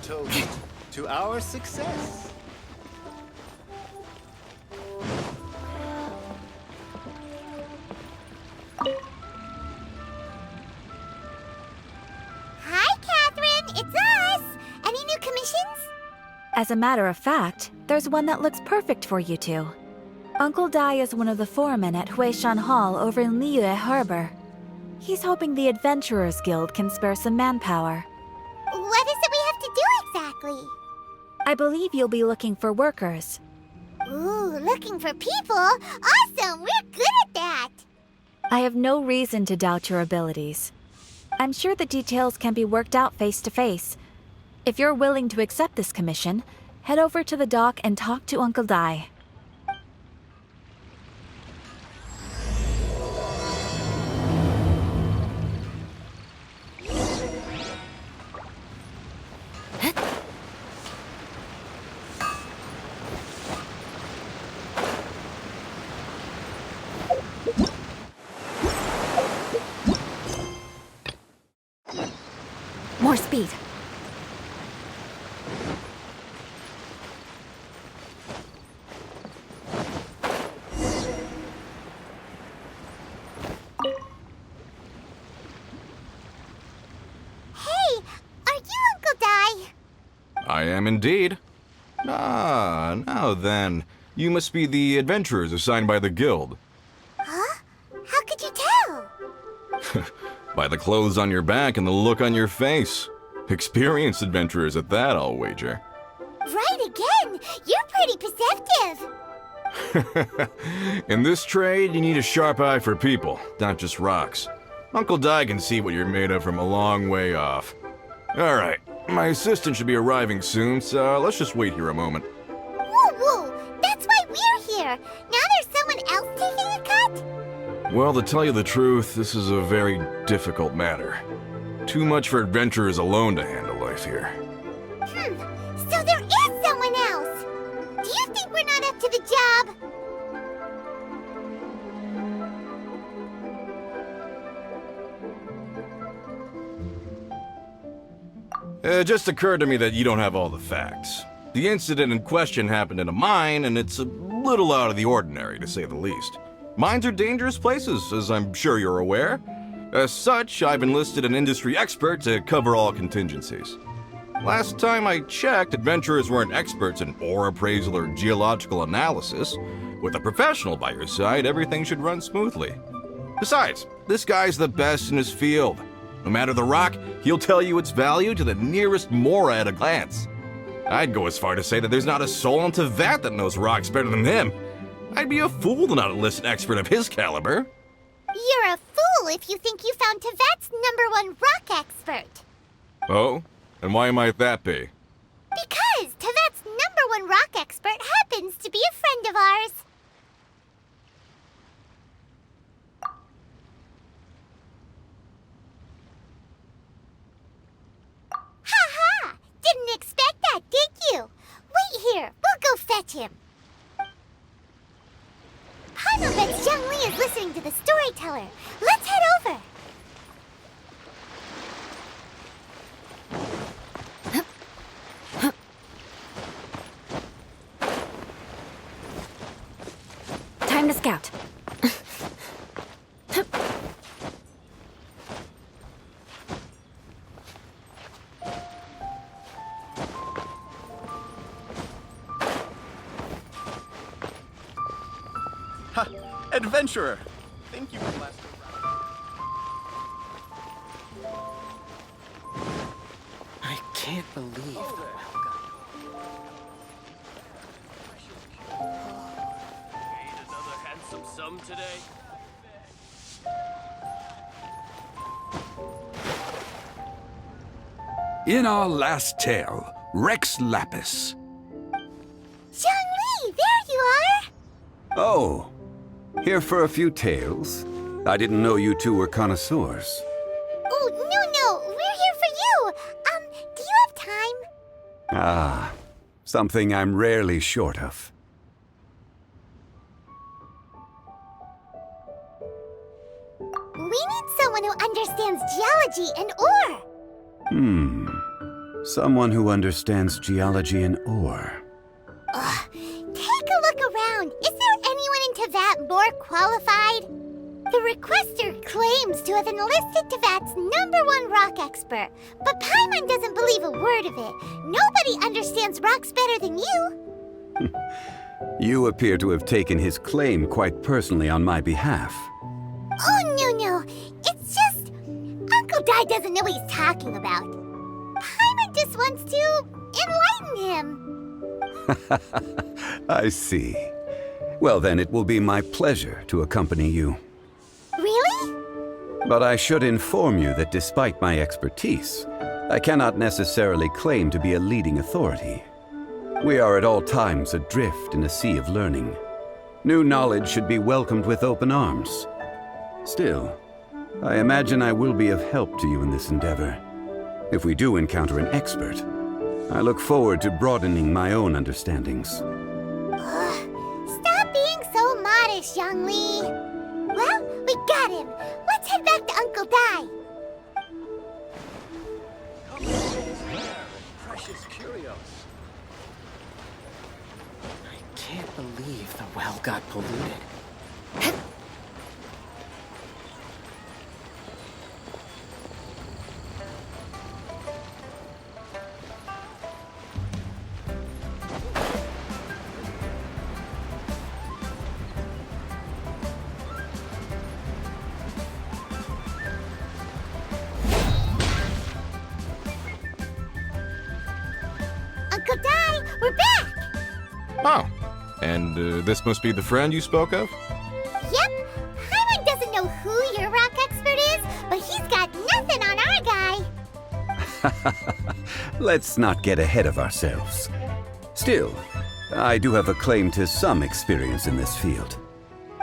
toast to our success. Hi, Catherine! It's us! Any new commissions? As a matter of fact, there's one that looks perfect for you two. Uncle Dai is one of the foremen at Huishan Hall over in Liyue Harbor. He's hoping the Adventurers Guild can spare some manpower. What is it we have to do exactly? I believe you'll be looking for workers. Ooh, looking for people? Awesome! We're good at that! I have no reason to doubt your abilities. I'm sure the details can be worked out face to face. If you're willing to accept this commission, head over to the dock and talk to Uncle Dai. More speed. Hey, are you Uncle Dai? I am indeed. Ah, now then. You must be the adventurers assigned by the guild. Huh? How could you tell? By the clothes on your back and the look on your face. Experienced adventurers at that, I'll wager. Right again! You're pretty perceptive! In this trade, you need a sharp eye for people, not just rocks. Uncle Dai can see what you're made of from a long way off. Alright, my assistant should be arriving soon, so let's just wait here a moment. Woo-woo! That's why we're here! Now there's someone else taking a cut? Well, to tell you the truth, this is a very difficult matter. Too much for adventurers alone to handle life here. So there is someone else! Do you think we're not up to the job? It just occurred to me that you don't have all the facts. The incident in question happened in a mine, and it's a little out of the ordinary, to say the least. Mines are dangerous places, as I'm sure you're aware. As such, I've enlisted an industry expert to cover all contingencies. Last time I checked, adventurers weren't experts in ore appraisal or geological analysis. With a professional by your side, everything should run smoothly. Besides, this guy's the best in his field. No matter the rock, he'll tell you its value to the nearest mora at a glance. I'd go as far to say that there's not a soul on Teyvat that knows rocks better than him. I'd be a fool to not enlist an expert of his caliber. You're a fool if you think you found Teyvat's #1 rock expert. Oh? And why might that be? Because Teyvat's #1 rock expert happens to be a friend of ours. Ha-ha! Didn't expect that, did you? Wait here, we'll go fetch him. Paimon bets Zhongli is listening to the storyteller. Let's head over. Time to scout. Ha! Adventurer! Thank you for last I can't believe that. Made another handsome sum today. In our last tale, Rex Lapis. Zhongli, there you are! Oh, here for a few tales? I didn't know you two were connoisseurs. Oh, no, we're here for you. Do you have time? Ah, something I'm rarely short of. We need someone who understands geology and ore. Someone who understands geology and ore. Take a look around. Is there anyone in Teyvat more qualified? The requester claims to have enlisted Teyvat's #1 rock expert, but Paimon doesn't believe a word of it. Nobody understands rocks better than you. You appear to have taken his claim quite personally on my behalf. Oh, no. It's just... Uncle Dai doesn't know what he's talking about. Paimon just wants to enlighten him. I see. Well, then it will be my pleasure to accompany you. Really? But I should inform you that despite my expertise, I cannot necessarily claim to be a leading authority. We are at all times adrift in a sea of learning. New knowledge should be welcomed with open arms. Still, I imagine I will be of help to you in this endeavor. If we do encounter an expert, I look forward to broadening my own understandings. Stop being so modest, Zhongli. Well, we got him. Let's head back to Uncle Dai. Precious curios. I can't believe the well got polluted. Uncle Dai, we're back! Oh, and this must be the friend you spoke of? Yep. Paimon doesn't know who your rock expert is, but he's got nothing on our guy. Let's not get ahead of ourselves. Still, I do have a claim to some experience in this field.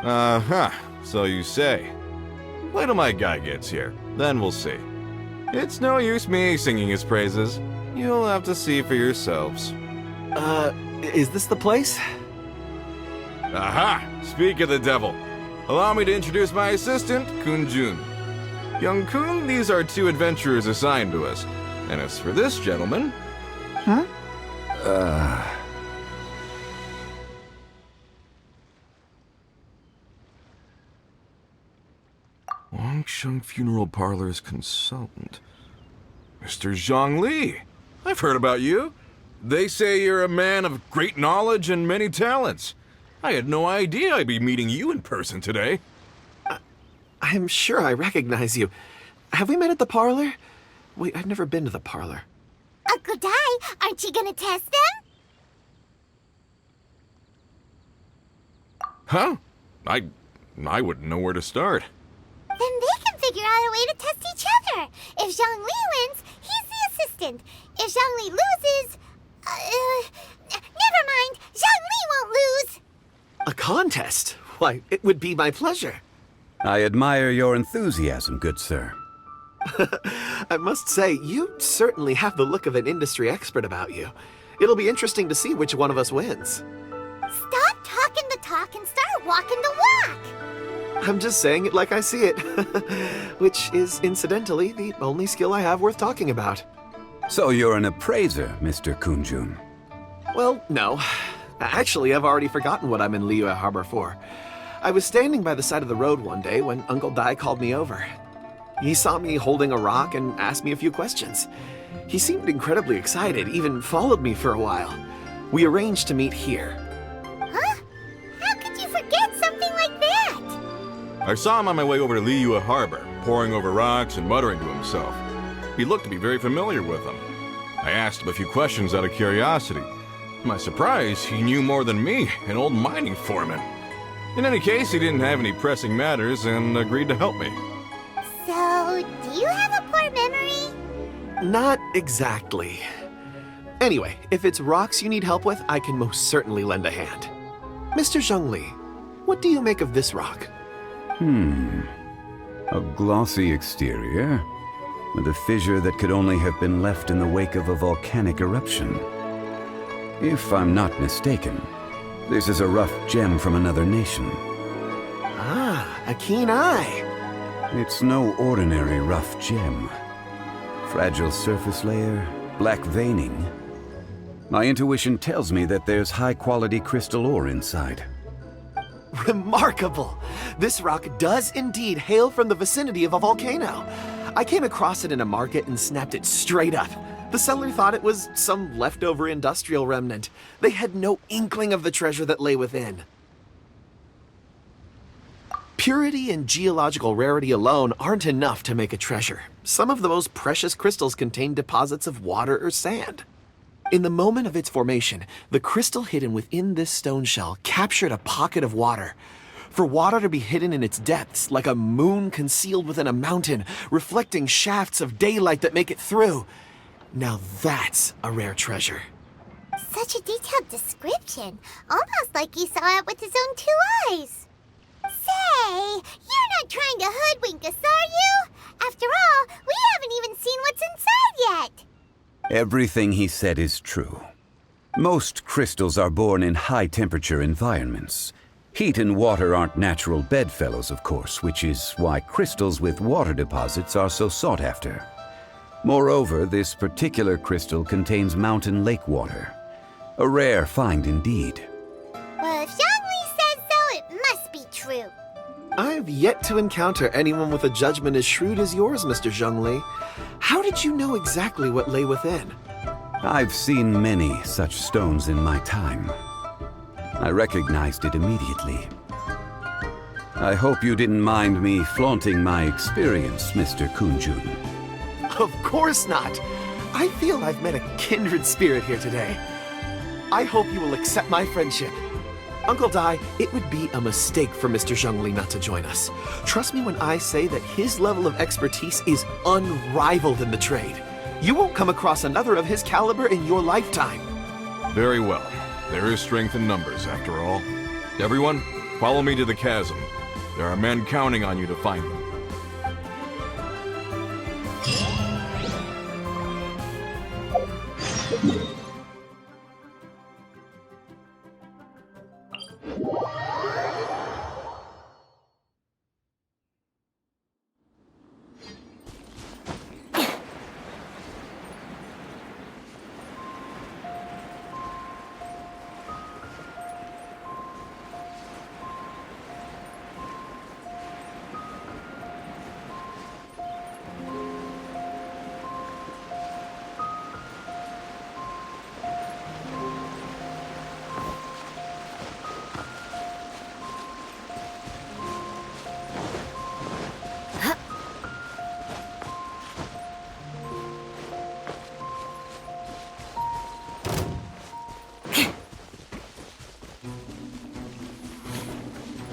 Uh-huh, so you say. Wait till my guy gets here, then we'll see. It's no use me singing his praises. You'll have to see for yourselves. Is this the place? Aha! Speak of the devil. Allow me to introduce my assistant, Kun-jun. Young Kun, these are 2 adventurers assigned to us. And as for this gentleman... Wangsheng Funeral Parlor's consultant. Mr. Zhongli. I've heard about you. They say you're a man of great knowledge and many talents. I had no idea I'd be meeting you in person today. I'm sure I recognize you. Have we met at the parlor? Wait, I've never been to the parlor. Uncle Dai, aren't you gonna test them? Huh? I wouldn't know where to start. Then they can figure out a way to test each other. If Zhongli wins, he's the assistant. If Zhongli loses... never mind. Zhongli won't lose. A contest? Why, it would be my pleasure. I admire your enthusiasm, good sir. I must say, you certainly have the look of an industry expert about you. It'll be interesting to see which one of us wins. Stop talking the talk and start walking the walk. I'm just saying it like I see it. Which is, incidentally, the only skill I have worth talking about. So you're an appraiser, Mr. Kun-jun. Well, no. Actually, I've already forgotten what I'm in Liyue Harbor for. I was standing by the side of the road one day when Uncle Dai called me over. He saw me holding a rock and asked me a few questions. He seemed incredibly excited, even followed me for a while. We arranged to meet here. Huh? How could you forget something like that? I saw him on my way over to Liyue Harbor, poring over rocks and muttering to himself. He looked to be very familiar with them. I asked him a few questions out of curiosity. To my surprise, he knew more than me, an old mining foreman. In any case, he didn't have any pressing matters and agreed to help me. So, do you have a poor memory? Not exactly. Anyway, if it's rocks you need help with, I can most certainly lend a hand. Mr. Zhongli, what do you make of this rock? A glossy exterior, with a fissure that could only have been left in the wake of a volcanic eruption. If I'm not mistaken, this is a rough gem from another nation. Ah, a keen eye. It's no ordinary rough gem. Fragile surface layer, Black veining? My intuition tells me that there's high-quality crystal ore inside. Remarkable! This rock does indeed hail from the vicinity of a volcano. I came across it in a market and snapped it straight up. The seller thought it was some leftover industrial remnant. They had no inkling of the treasure that lay within. Purity and geological rarity alone aren't enough to make a treasure. Some of the most precious crystals contain deposits of water or sand. In the moment of its formation, the crystal hidden within this stone shell captured a pocket of water. For water to be hidden in its depths, like a moon concealed within a mountain, reflecting shafts of daylight that make it through. Now that's a rare treasure. Such a detailed description. Almost like he saw it with his own 2 eyes. Say, you're not trying to hoodwink us, are you? After all, we haven't even seen what's inside yet. Everything he said is true. Most crystals are born in high-temperature environments. Heat and water aren't natural bedfellows, of course, which is why crystals with water deposits are so sought after. Moreover, this particular crystal contains mountain lake water. A rare find indeed. Well, if Zhongli says so, it must be true. I've yet to encounter anyone with a judgment as shrewd as yours, Mr. Zhongli. How did you know exactly what lay within? I've seen many such stones in my time. I recognized it immediately. I hope you didn't mind me flaunting my experience, Mr. Kunjun. Of course not. I feel I've met a kindred spirit here today. I hope you will accept my friendship. Uncle Dai, it would be a mistake for Mr. Zhongli not to join us. Trust me when I say that his level of expertise is unrivaled in the trade. You won't come across another of his caliber in your lifetime. Very well. There is strength in numbers, after all. Everyone, follow me to the chasm. There are men counting on you to find them.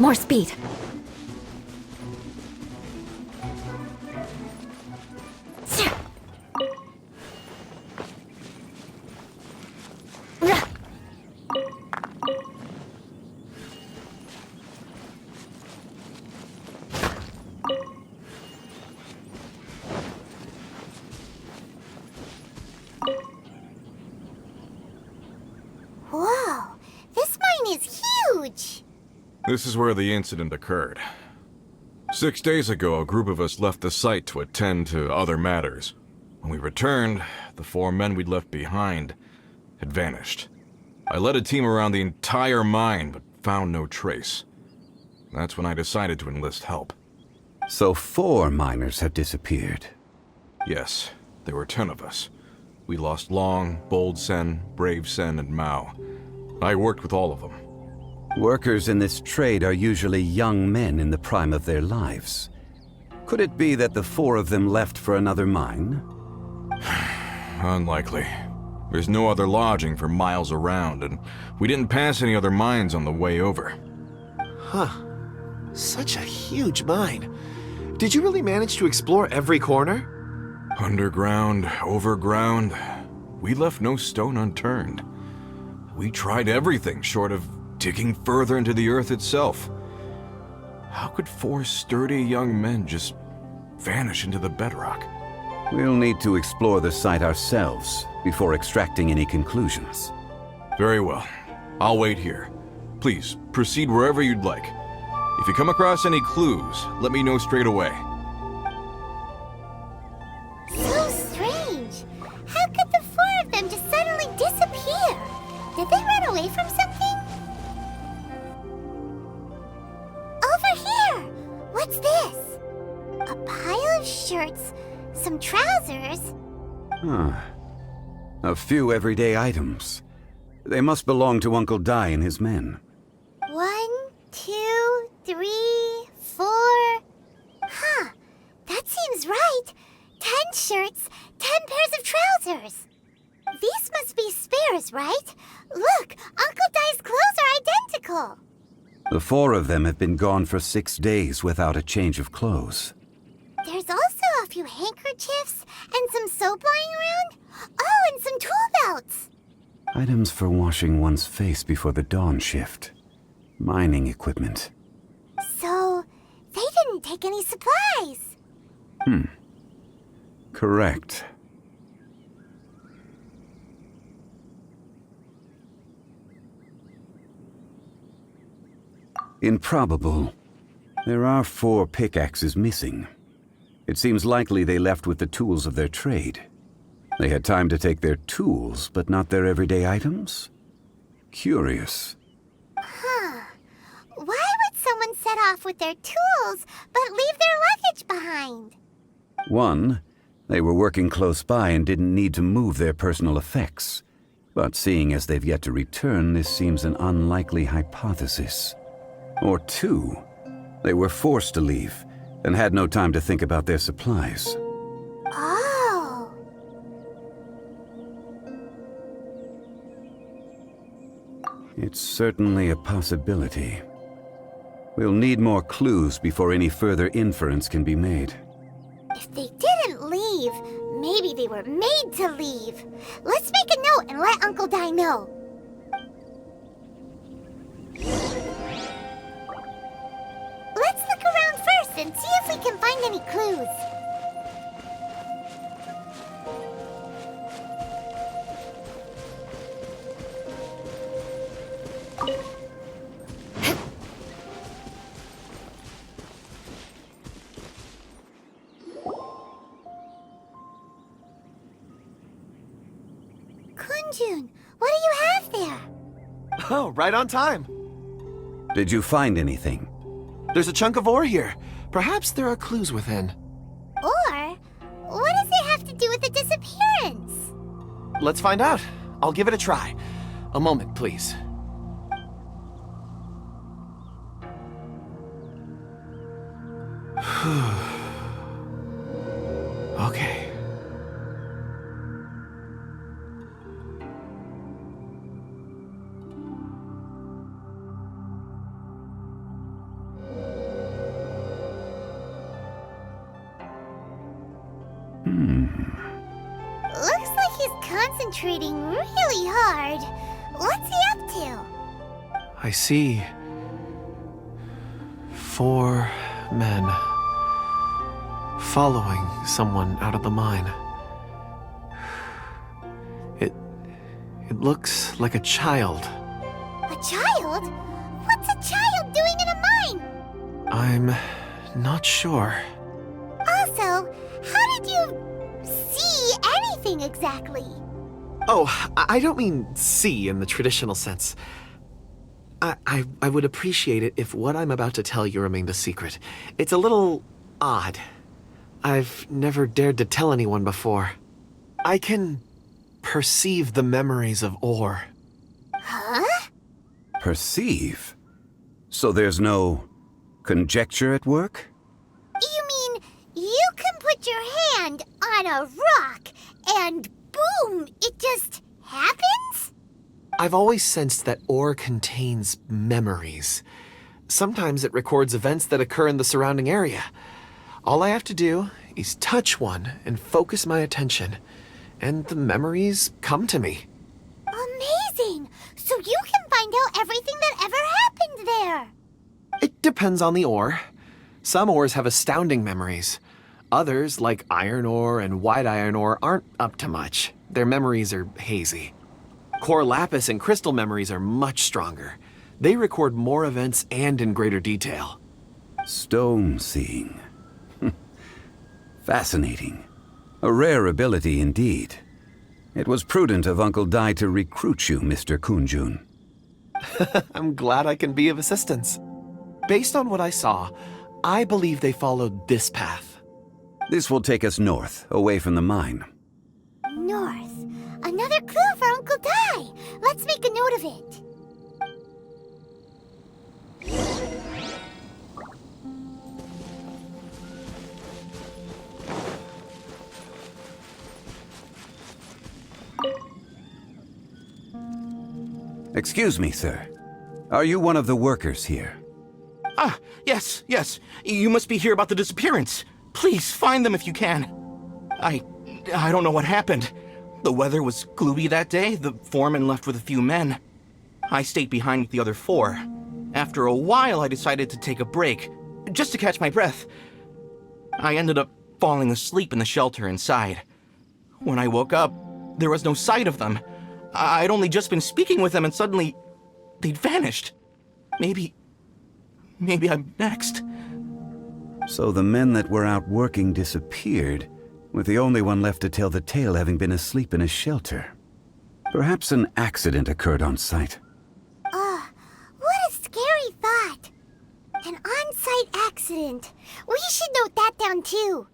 More speed. Whoa, this mine is huge. This is where the incident occurred. 6 days ago, a group of us left the site to attend to other matters. When we returned, the 4 men we'd left behind had vanished. I led a team around the entire mine, but found no trace. That's when I decided to enlist help. So 4 miners have disappeared. Yes, there were 10 of us. We lost Long, Bold Sen, Brave Sen, and Mao. I worked with all of them. Workers in this trade are usually young men in the prime of their lives. Could it be that the 4 of them left for another mine? Unlikely. There's no other lodging for miles around, and we didn't pass any other mines on the way over. Huh. Such a huge mine. Did you really manage to explore every corner? Underground, overground, we left no stone unturned. We tried everything short of digging further into the earth itself. How could 4 sturdy young men just vanish into the bedrock? We'll need to explore the site ourselves before extracting any conclusions. Very well. I'll wait here. Please, proceed wherever you'd like. If you come across any clues, let me know straight away. So strange. How could the some trousers. Huh. A few everyday items. They must belong to Uncle Dai and his men. 1, 2, 3, 4. Huh. That seems right. 10 shirts, 10 pairs of trousers. These must be spares, right? Look, Uncle Dai's clothes are identical. The 4 of them have been gone for 6 days without a change of clothes. There's also a few handkerchiefs and some soap lying around. Oh, and some tool belts. Items for washing one's face before the dawn shift. Mining equipment. So, they didn't take any supplies. Correct. Improbable. There are 4 pickaxes missing. It seems likely they left with the tools of their trade. They had time to take their tools, but not their everyday items? Curious. Huh. Why would someone set off with their tools, but leave their luggage behind? 1, they were working close by and didn't need to move their personal effects. But seeing as they've yet to return, this seems an unlikely hypothesis. Or 2, they were forced to leave and had no time to think about their supplies. Oh. It's certainly a possibility. We'll need more clues before any further inference can be made. If they didn't leave, maybe they were made to leave. Let's make a note and let Uncle Dai know. Let's look around first and see if we can find any clues. Kunjun, what do you have there? Oh, right on time. Did you find anything? There's a chunk of ore here. Perhaps there are clues within. Or, what does it have to do with the disappearance? Let's find out. I'll give it a try. A moment, please. Okay. Looks like he's concentrating really hard. What's he up to? I see 4 men following someone out of the mine. It looks like a child. A child? What's a child doing in a mine? I'm not sure. Also, how did you see anything exactly? Oh, I don't mean see in the traditional sense. I would appreciate it if what I'm about to tell you remained a secret. It's a little odd. I've never dared to tell anyone before. I can perceive the memories of ore. Huh? Perceive? So there's no conjecture at work? You mean you can put your hand on a rock and boom, it just happens? I've always sensed that ore contains memories. Sometimes it records events that occur in the surrounding area. All I have to do is touch one and focus my attention, and the memories come to me. Amazing! So you can find out everything that ever happened there. It depends on the ore. Some ores have astounding memories. Others, like iron ore and white iron ore, aren't up to much. Their memories are hazy. Core lapis and crystal memories are much stronger. They record more events and in greater detail. Stone seeing. Fascinating. A rare ability indeed. It was prudent of Uncle Dai to recruit you, Mr. Kunjun. I'm glad I can be of assistance. Based on what I saw, I believe they followed this path. This will take us north, away from the mine. North. Another clue for Uncle Dai. Let's make a note of it. Excuse me, sir. Are you one of the workers here? Ah, yes. You must be here about the disappearance. Please, find them if you can. I don't know what happened. The weather was gloomy that day. The foreman left with a few men. I stayed behind with the other 4. After a while, I decided to take a break, just to catch my breath. I ended up falling asleep in the shelter inside. When I woke up, there was no sight of them. I'd only just been speaking with them and suddenly they'd vanished. Maybe I'm next. So the men that were out working disappeared, with the only one left to tell the tale having been asleep in a shelter. Perhaps an accident occurred on site. What a scary thought. An on-site accident. We should note that down too.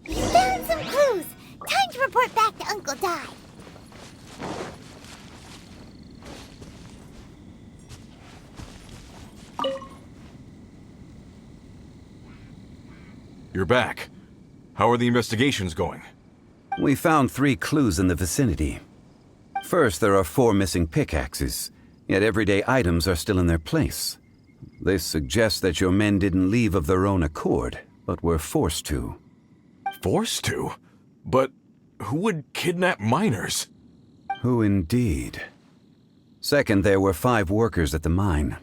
We found some clues. Time to report back to Uncle Dai. You're back. How are the investigations going? We found 3 clues in the vicinity. First, there are 4 missing pickaxes, yet everyday items are still in their place. This suggests that your men didn't leave of their own accord, but were forced to. Forced to? But who would kidnap miners? Who indeed? Second, there were 5 workers at the mine.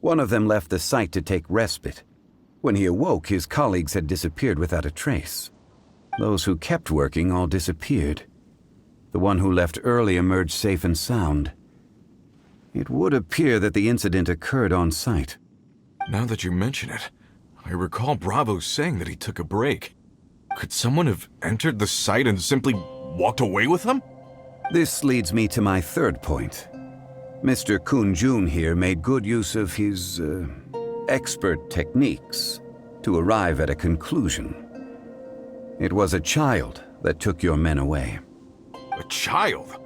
One of them left the site to take respite. When he awoke, his colleagues had disappeared without a trace. Those who kept working all disappeared. The one who left early emerged safe and sound. It would appear that the incident occurred on site. Now that you mention it, I recall Bravo saying that he took a break. Could someone have entered the site and simply walked away with them? This leads me to my third point. Mr. Kun-jun here made good use of his, expert techniques to arrive at a conclusion. It was a child that took your men away. A child?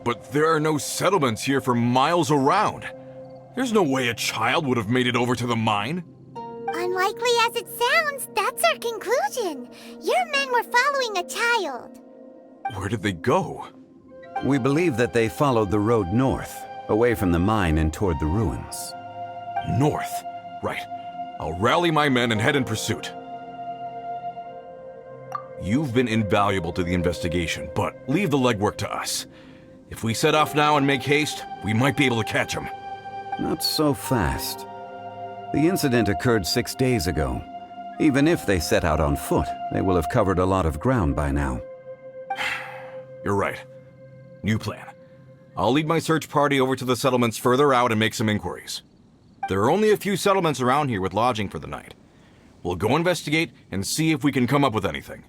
But there are no settlements here for miles around. There's no way a child would have made it over to the mine. Unlikely as it sounds, that's our conclusion. Your men were following a child. Where did they go? We believe that they followed the road north, away from the mine and toward the ruins. North? Right. I'll rally my men and head in pursuit. You've been invaluable to the investigation, but leave the legwork to us. If we set off now and make haste, we might be able to catch them. Not so fast. The incident occurred 6 days ago. Even if they set out on foot, they will have covered a lot of ground by now. You're right. New plan. I'll lead my search party over to the settlements further out and make some inquiries. There are only a few settlements around here with lodging for the night. We'll go investigate and see if we can come up with anything.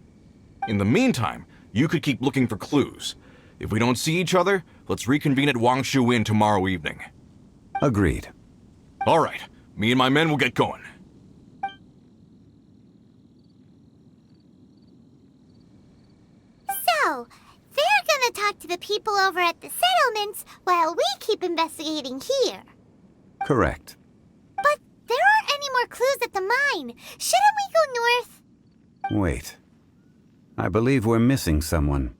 In the meantime, you could keep looking for clues. If we don't see each other, let's reconvene at Wangshu Inn tomorrow evening. Agreed. All right. Me and my men will get going. So, they're gonna talk to the people over at the settlements while we keep investigating here. Correct. But there aren't any more clues at the mine. Shouldn't we go north? Wait. I believe we're missing someone.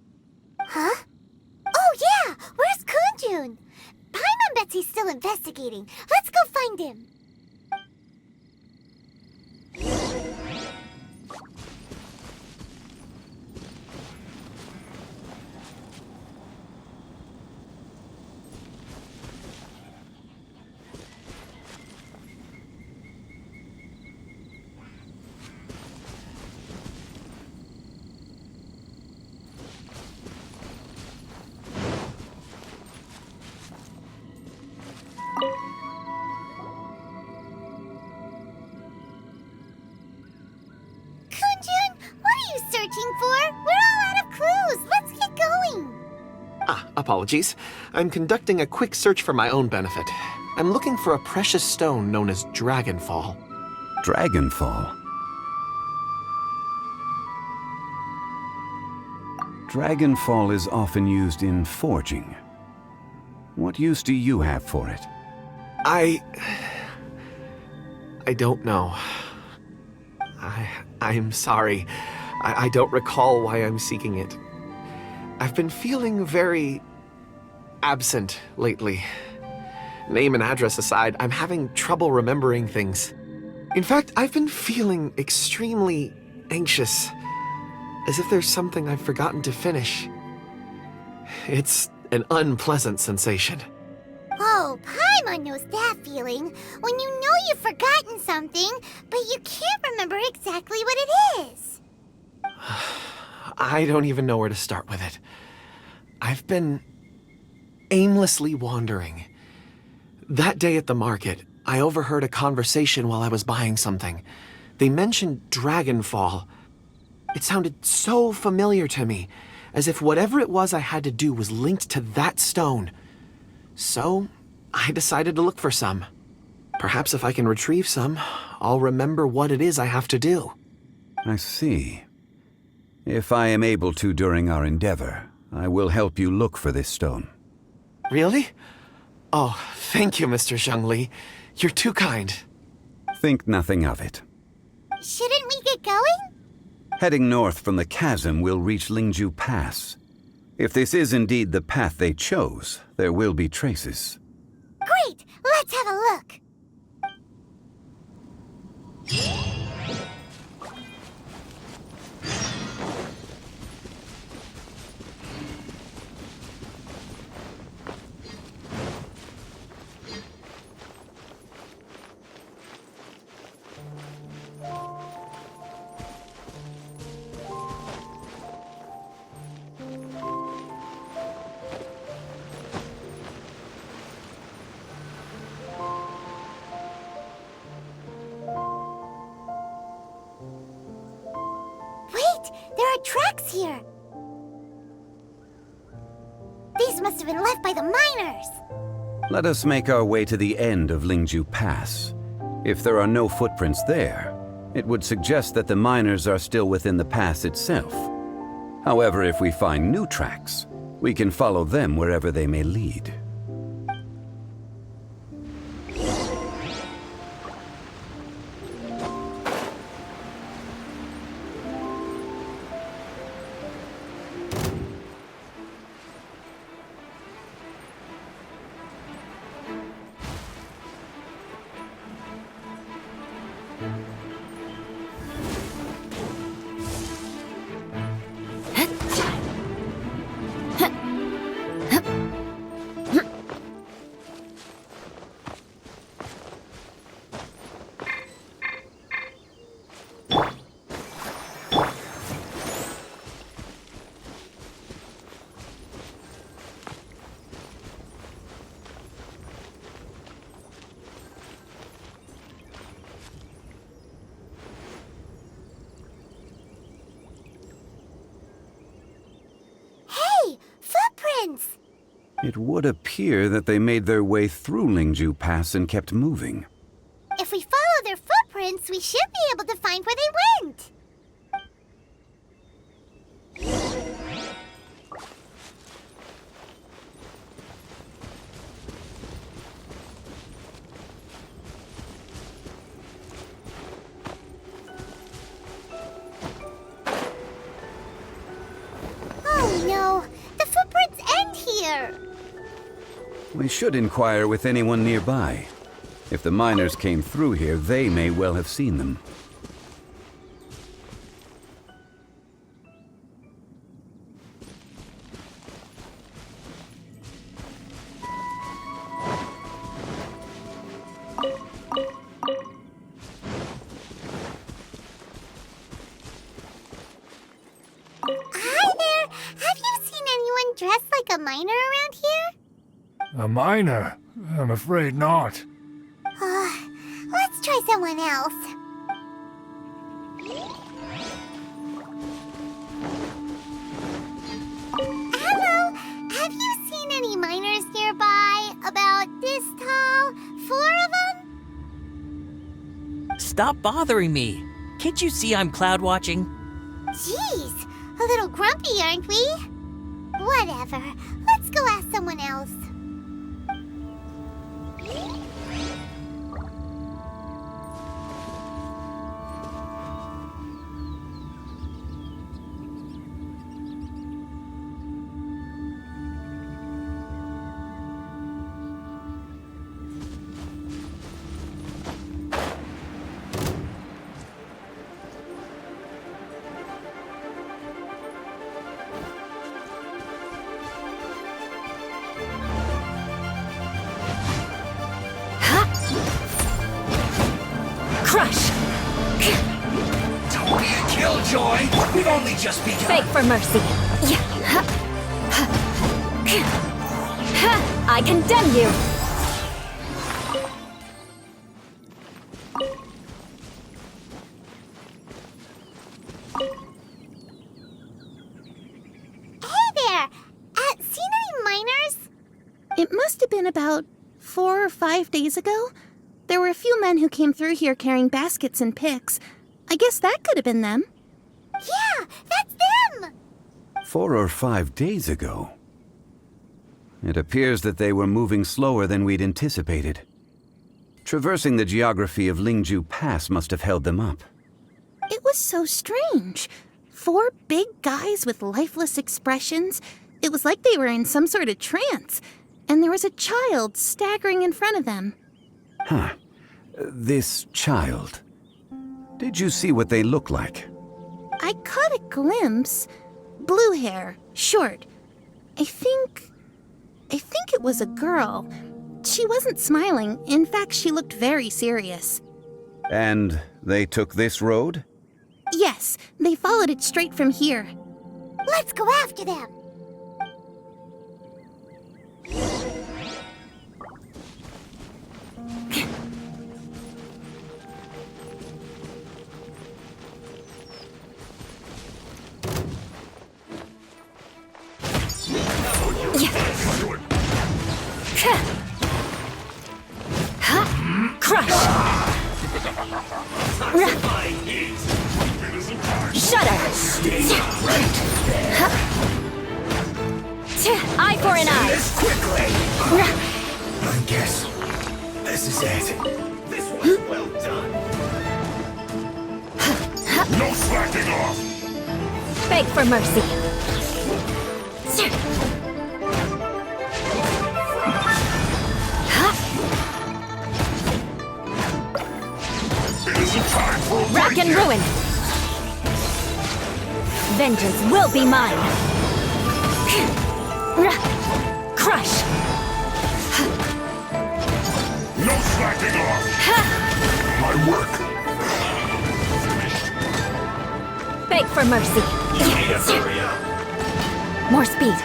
Huh? Oh yeah! Where's Kunjun? Paimon bets he's still investigating. Let's go find him. Searching for? We're all out of clues. Let's get going. Apologies. I'm conducting a quick search for my own benefit. I'm looking for a precious stone known as Dragonfall. Dragonfall? Dragonfall is often used in forging. What use do you have for it? I don't know. I'm sorry. I don't recall why I'm seeking it. I've been feeling very absent lately. Name and address aside, I'm having trouble remembering things. In fact, I've been feeling extremely anxious, as if there's something I've forgotten to finish. It's an unpleasant sensation. Oh, Paimon knows that feeling. When you know you've forgotten something, but you can't remember exactly what it is. I don't even know where to start with it. I've been aimlessly wandering. That day at the market, I overheard a conversation while I was buying something. They mentioned Dragonfall. It sounded so familiar to me, as if whatever it was I had to do was linked to that stone. So, I decided to look for some. Perhaps if I can retrieve some, I'll remember what it is I have to do. I see. If I am able to during our endeavor, I will help you look for this stone. Really? Oh, thank you, Mr. Zhongli. You're too kind. Think nothing of it. Shouldn't we get going? Heading north from the chasm, we'll reach Lingju Pass. If this is indeed the path they chose, there will be traces. Great! Let's have a look! Wait! There are tracks here! These must have been left by the miners! Let us make our way to the end of Lingju Pass. If there are no footprints there, it would suggest that the miners are still within the pass itself. However, if we find new tracks, we can follow them wherever they may lead. Footprints! It would appear that they made their way through Lingju Pass and kept moving. If we follow their footprints, we should be able to find where they went. Oh no! The footprints end here! We should inquire with anyone nearby. If the miners came through here, they may well have seen them. Hi there! Have you seen anyone dressed like a miner around here? A miner? I'm afraid not. Let's try someone else. Hello! Have you seen any miners nearby? About this tall? 4 of them? Stop bothering me. Can't you see I'm cloud watching? Jeez, a little grumpy, aren't we? Whatever. Let's go ask someone else. Crush! Don't be a killjoy! We've only just begun! Beg for mercy. I condemn you! Hey there! Seen any miners? It must have been about 4 or 5 days ago. There were a few men who came through here carrying baskets and picks. I guess that could have been them. Yeah, that's them! 4 or 5 days ago. It appears that they were moving slower than we'd anticipated. Traversing the geography of Lingju Pass must have held them up. It was so strange. 4 big guys with lifeless expressions. It was like they were in some sort of trance. And there was a child staggering in front of them. Huh. This child. Did you see what they look like? I caught a glimpse. Blue hair, short. I think it was a girl. She wasn't smiling. In fact, she looked very serious. And they took this road? Yes, they followed it straight from here. Let's go after them! Crush! Shudder! Eye for an eye! Quickly! I guess this is it. This was well done. No slacking off! Beg for mercy. It isn't time for a Rack break and yet. ruin! Vengeance will be mine! Crush! No slacking off! My work. Beg for mercy. More speed.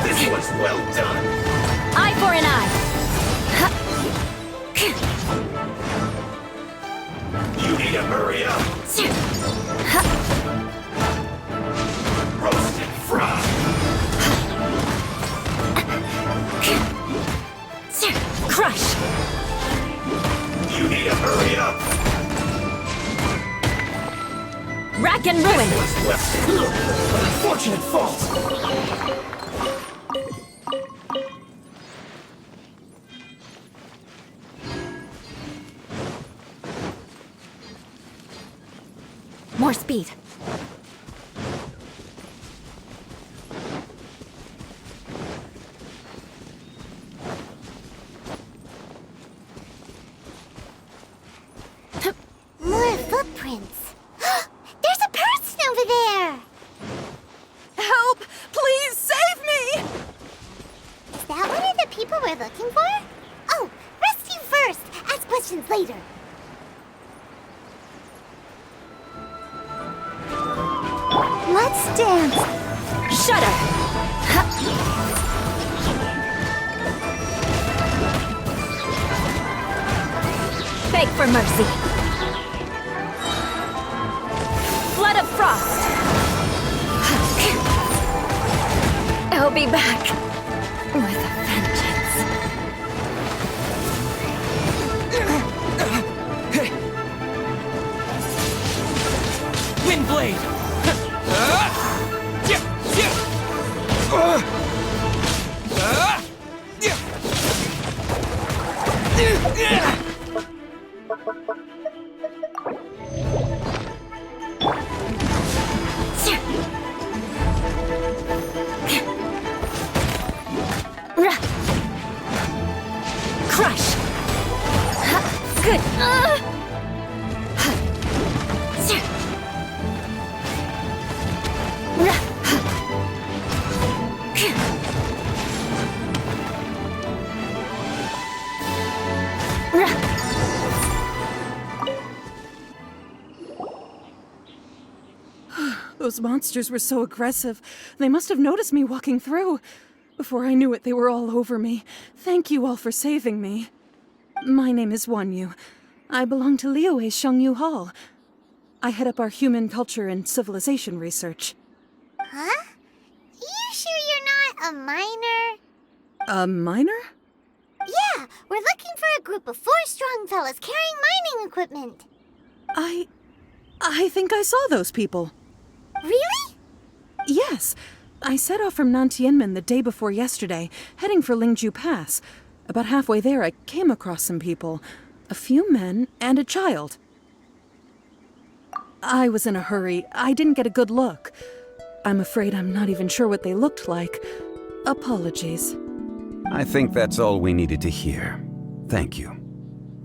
This was well done. Eye for an eye. You need to hurry up. Roast and fry. Crush. You need to hurry up. Rack and ruin. An unfortunate fault. More speed. More footprints. There's a person over there! Help! Please save me! Is that one of the people we're looking for? Oh, rescue first! Ask questions later. Let's dance. Shudder! Beg for mercy. Flood of frost. I'll be back with a vengeance. Windblade! Those monsters were so aggressive. They must have noticed me walking through. Before I knew it, they were all over me. Thank you all for saving me. My name is Wanyu. I belong to Liyue's Shengyu Hall. I head up our human culture and civilization research. Huh? You sure you're not a miner? A miner? Yeah, we're looking for a group of 4 strong fellas carrying mining equipment. I think I saw those people. Really? Yes. I set off from Nantianmen the day before yesterday, heading for Lingju Pass. About halfway there, I came across some people. A few men and a child. I was in a hurry. I didn't get a good look. I'm afraid I'm not even sure what they looked like. Apologies. I think that's all we needed to hear. Thank you.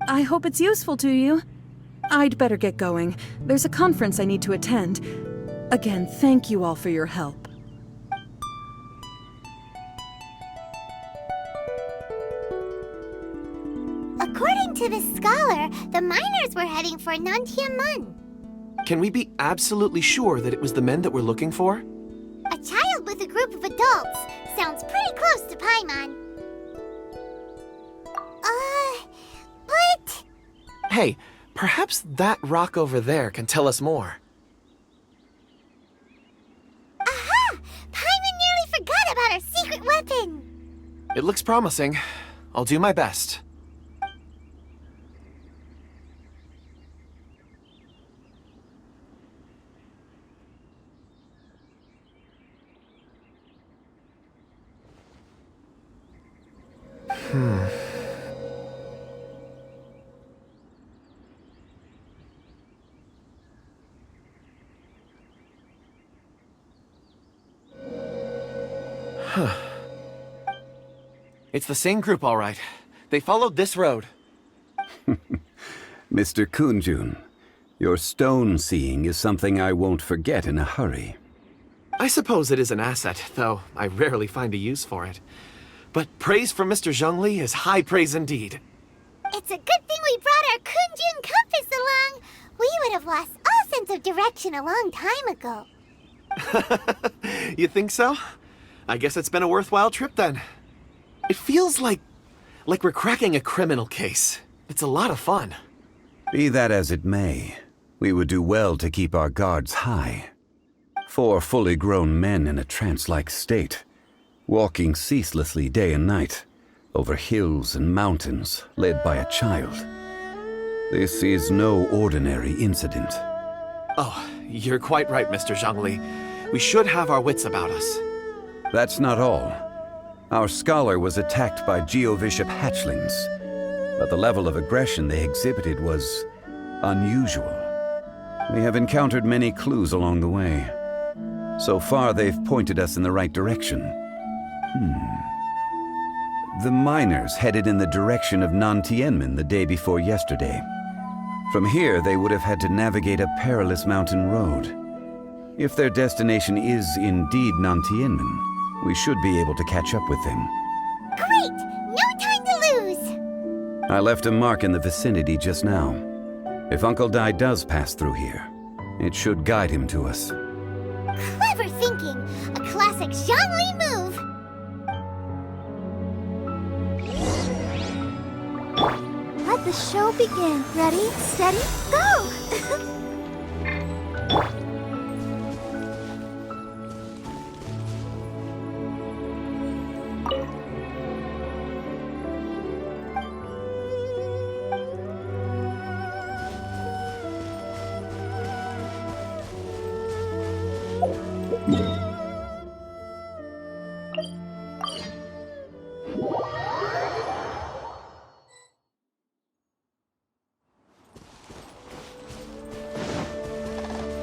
I hope it's useful to you. I'd better get going. There's a conference I need to attend. Again, thank you all for your help. According to this scholar, the miners were heading for Nantianmen. Can we be absolutely sure that it was the men that we're looking for? A child with a group of adults. Sounds pretty close to Paimon. But... Hey, perhaps that rock over there can tell us more. Aha! Paimon nearly forgot about our secret weapon! It looks promising. I'll do my best. It's the same group, all right. They followed this road. Mr. Kunjun, your stone seeing is something I won't forget in a hurry. I suppose it is an asset, though I rarely find a use for it. But praise from Mr. Zhongli is high praise indeed. It's a good thing we brought our Kunjun compass along. We would have lost all sense of direction a long time ago. You think so? I guess it's been a worthwhile trip then. It feels like we're cracking a criminal case. It's a lot of fun. Be that as it may, we would do well to keep our guards high. 4 fully grown men in a trance-like state, walking ceaselessly day and night, over hills and mountains, led by a child. This is no ordinary incident. Oh, you're quite right, Mr. Zhongli. We should have our wits about us. That's not all. Our scholar was attacked by Geovishap hatchlings, but the level of aggression they exhibited was unusual. We have encountered many clues along the way. So far, they've pointed us in the right direction. The miners headed in the direction of Nantianmen the day before yesterday. From here, they would have had to navigate a perilous mountain road. If their destination is indeed Nantianmen, we should be able to catch up with them. Great! No time to lose! I left a mark in the vicinity just now. If Uncle Dai does pass through here, it should guide him to us. Clever thinking! A classic Zhongli move! Let the show begin. Ready, steady, go!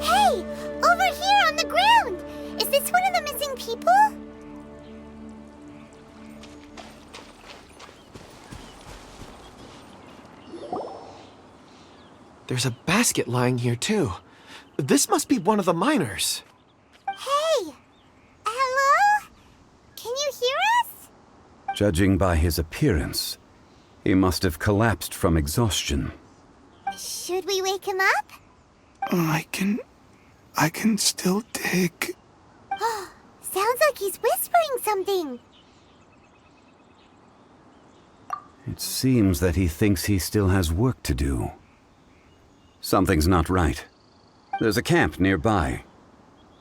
Hey! Over here on the ground! Is this one of the missing people? There's a basket lying here, too. This must be one of the miners. Hey! Hello? Can you hear us? Judging by his appearance, he must have collapsed from exhaustion. Should we wake him up? I can I can still dig. Sounds like he's whispering something. It seems that he thinks he still has work to do. Something's not right. There's a camp nearby.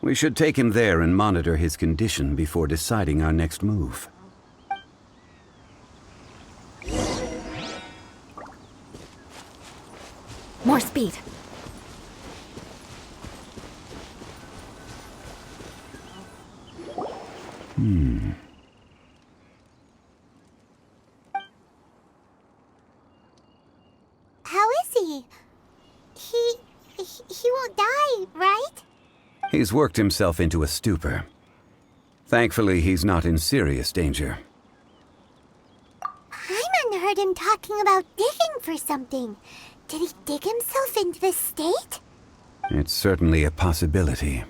We should take him there and monitor his condition before deciding our next move. More speed. How is he? He won't die, right? He's worked himself into a stupor. Thankfully, he's not in serious danger. Paimon heard him talking about digging for something. Did he dig himself into this state? It's certainly a possibility.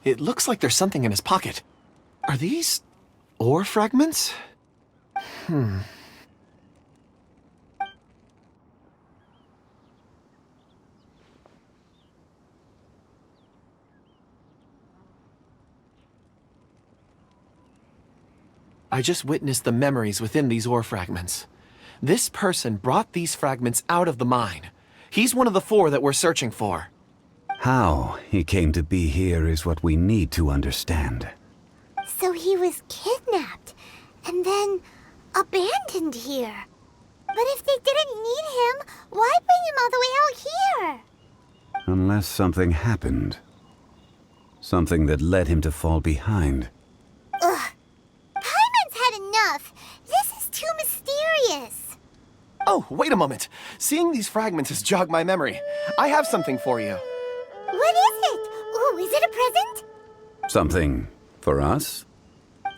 It looks like there's something in his pocket. Are these ore fragments? I just witnessed the memories within these ore fragments. This person brought these fragments out of the mine. He's one of the 4 that we're searching for. How he came to be here is what we need to understand. So he was kidnapped and then abandoned here. But if they didn't need him, why bring him all the way out here? Unless something happened. Something that led him to fall behind. Ugh. Paimon's had enough. This is too mysterious. Oh, wait a moment. Seeing these fragments has jogged my memory. I have something for you. What is it? Ooh, is it a present? Something for us?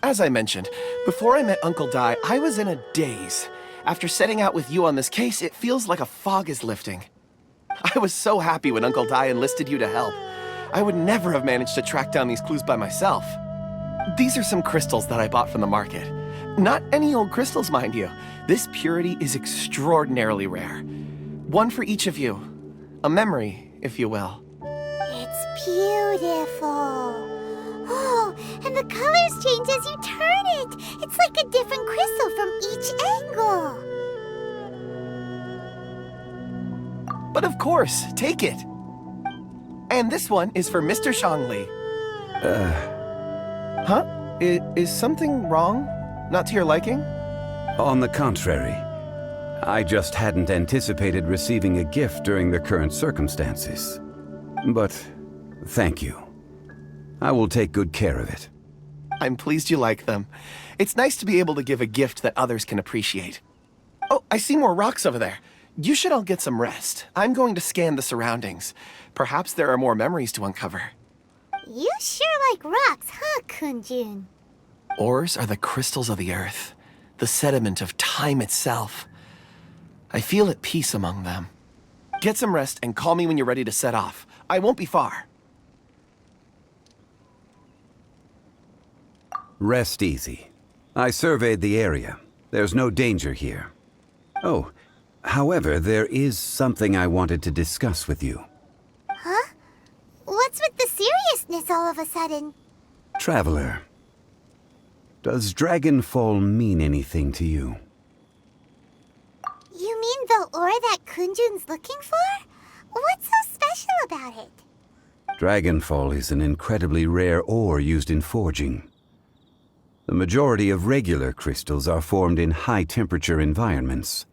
As I mentioned, before I met Uncle Dai, I was in a daze. After setting out with you on this case, it feels like a fog is lifting. I was so happy when Uncle Dai enlisted you to help. I would never have managed to track down these clues by myself. These are some crystals that I bought from the market. Not any old crystals, mind you. This purity is extraordinarily rare. One for each of you. A memory, if you will. It's beautiful. Oh, and the colors change as you turn it. It's like a different crystal from each angle. But of course, take it. And this one is for Mr. Zhongli. Huh? Is something wrong? Not to your liking? On the contrary. I just hadn't anticipated receiving a gift during the current circumstances. But thank you. I will take good care of it. I'm pleased you like them. It's nice to be able to give a gift that others can appreciate. Oh, I see more rocks over there. You should all get some rest. I'm going to scan the surroundings. Perhaps there are more memories to uncover. You sure like rocks, huh, Kunjun? Ores are the crystals of the earth, the sediment of time itself. I feel at peace among them. Get some rest and call me when you're ready to set off. I won't be far. Rest easy. I surveyed the area. There's no danger here. Oh, however, there is something I wanted to discuss with you. Huh? What's with the seriousness all of a sudden? Traveler, does Dragonfall mean anything to you? You mean the ore that Kunjun's looking for? What's so special about it? Dragonfall is an incredibly rare ore used in forging. The majority of regular crystals are formed in high-temperature environments.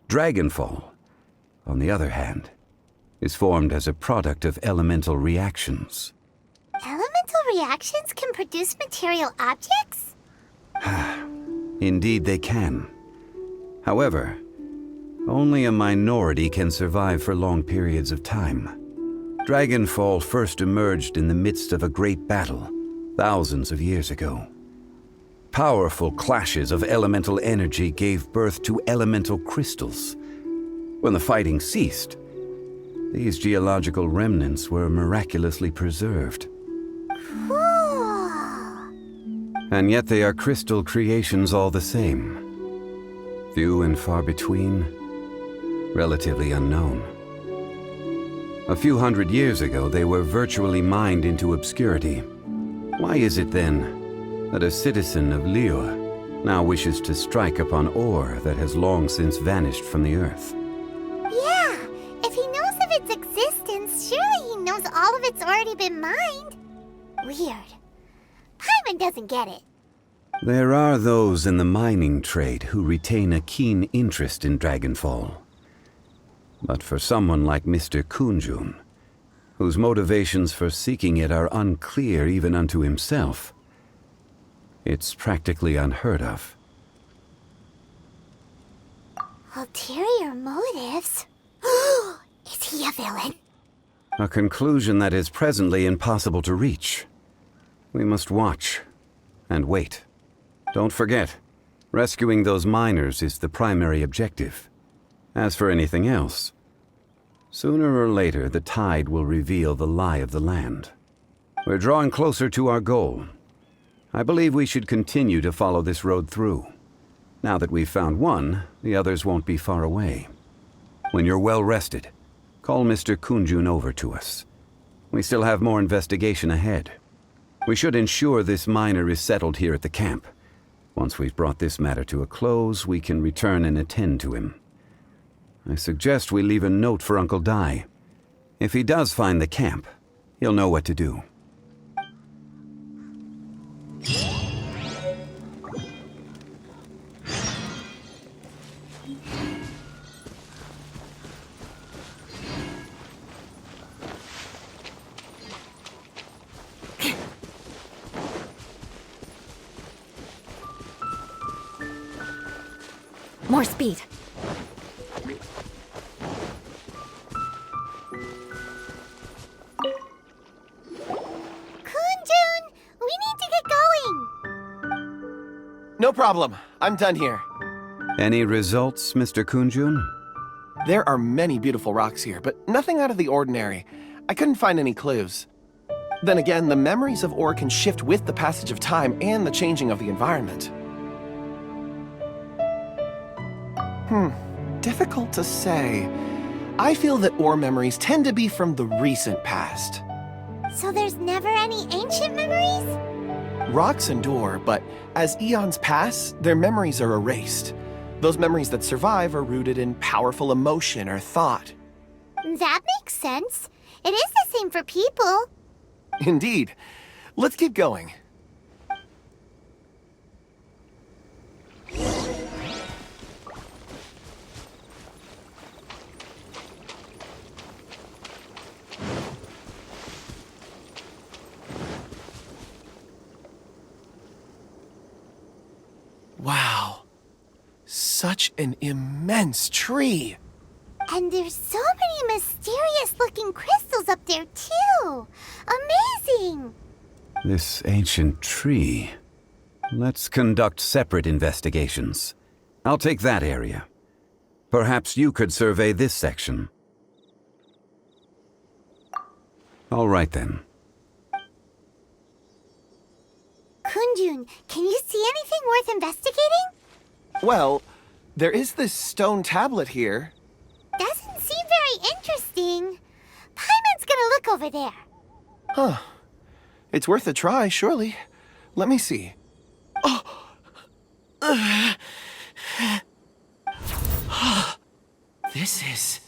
Dragonfall, on the other hand, is formed as a product of elemental reactions. Elemental reactions can produce material objects? Indeed they can. However, only a minority can survive for long periods of time. Dragonfall first emerged in the midst of a great battle, thousands of years ago. Powerful clashes of elemental energy gave birth to elemental crystals. When the fighting ceased, these geological remnants were miraculously preserved. Cool. And yet they are crystal creations all the same. Few and far between, relatively unknown. A few hundred years ago, they were virtually mined into obscurity. Why is it then that a citizen of Liyue now wishes to strike upon ore that has long since vanished from the earth? Yeah, if he knows of its existence, surely he knows all of it's already been mined. Weird. Paimon doesn't get it. There are those in the mining trade who retain a keen interest in Dragonfall. But for someone like Mr. Kunjun, whose motivations for seeking it are unclear even unto himself, it's practically unheard of. Ulterior motives? Is he a villain? A conclusion that is presently impossible to reach. We must watch and wait. Don't forget, rescuing those miners is the primary objective. As for anything else, sooner or later the tide will reveal the lie of the land. We're drawing closer to our goal. I believe we should continue to follow this road through. Now that we've found one, the others won't be far away. When you're well rested, call Mr. Kunjun over to us. We still have more investigation ahead. We should ensure this miner is settled here at the camp. Once we've brought this matter to a close, we can return and attend to him. I suggest we leave a note for Uncle Dai. If he does find the camp, he'll know what to do. More speed. Kunjun, we need to get going. No problem. I'm done here. Any results, Mr. Kunjun? There are many beautiful rocks here, but nothing out of the ordinary. I couldn't find any clues. Then again, the memories of ore can shift with the passage of time and the changing of the environment. Difficult to say. I feel that ore memories tend to be from the recent past. So there's never any ancient memories? Rocks endure, but as eons pass, their memories are erased. Those memories that survive are rooted in powerful emotion or thought. That makes sense. It is the same for people. Indeed. Let's keep going. Wow. Such an immense tree. And there's so many mysterious-looking crystals up there, too. Amazing! This ancient tree. Let's conduct separate investigations. I'll take that area. Perhaps you could survey this section. All right, then. Kunjun, can you see anything worth investigating? Well, there is this stone tablet here. Doesn't seem very interesting. Paimon's gonna look over there. Huh. It's worth a try, surely. Let me see. Oh! This is...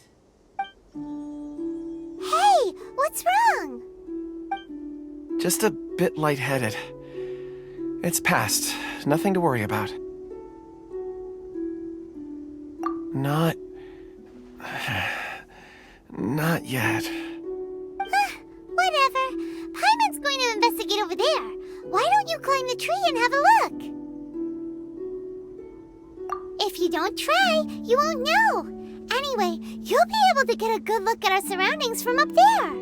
Hey, what's wrong? just a bit lightheaded. It's past. Nothing to worry about. Not yet. Whatever. Paimon's going to investigate over there. Why don't you climb the tree and have a look? If you don't try, you won't know. Anyway, you'll be able to get a good look at our surroundings from up there.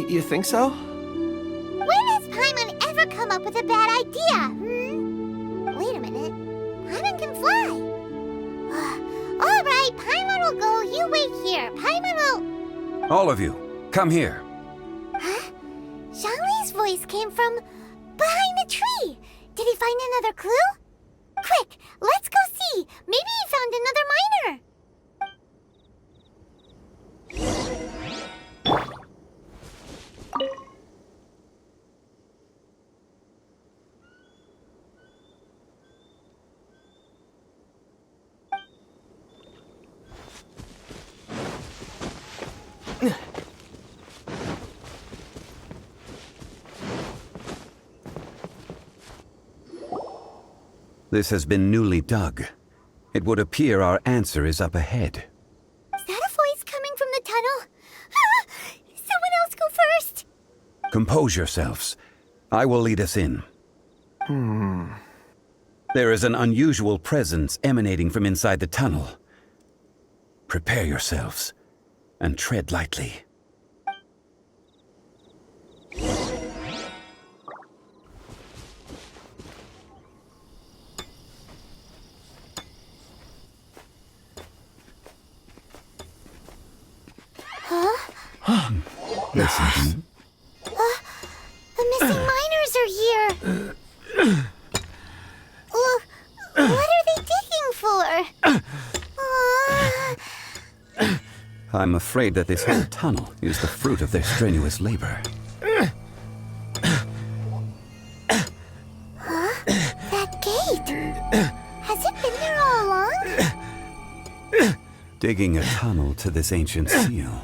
You think so? When has Paimon ever come up with a bad idea, Wait a minute. Paimon can fly. All right, Paimon will go. You wait here. Paimon will... All of you, come here. Huh? Zhongli's voice came from behind the tree. Did he find another clue? Quick, let's go see lucky. Maybe he found another miner. This has been newly dug. It would appear our answer is up ahead. Is that a voice coming from the tunnel? Ah! Someone else go first! Compose yourselves. I will lead us in. There is an unusual presence emanating from inside the tunnel. Prepare yourselves, and tread lightly. Listen. The missing miners are here. What are they digging for? I'm afraid that this whole tunnel is the fruit of their strenuous labor. That gate. Has it been there all along? Digging a tunnel to this ancient seal.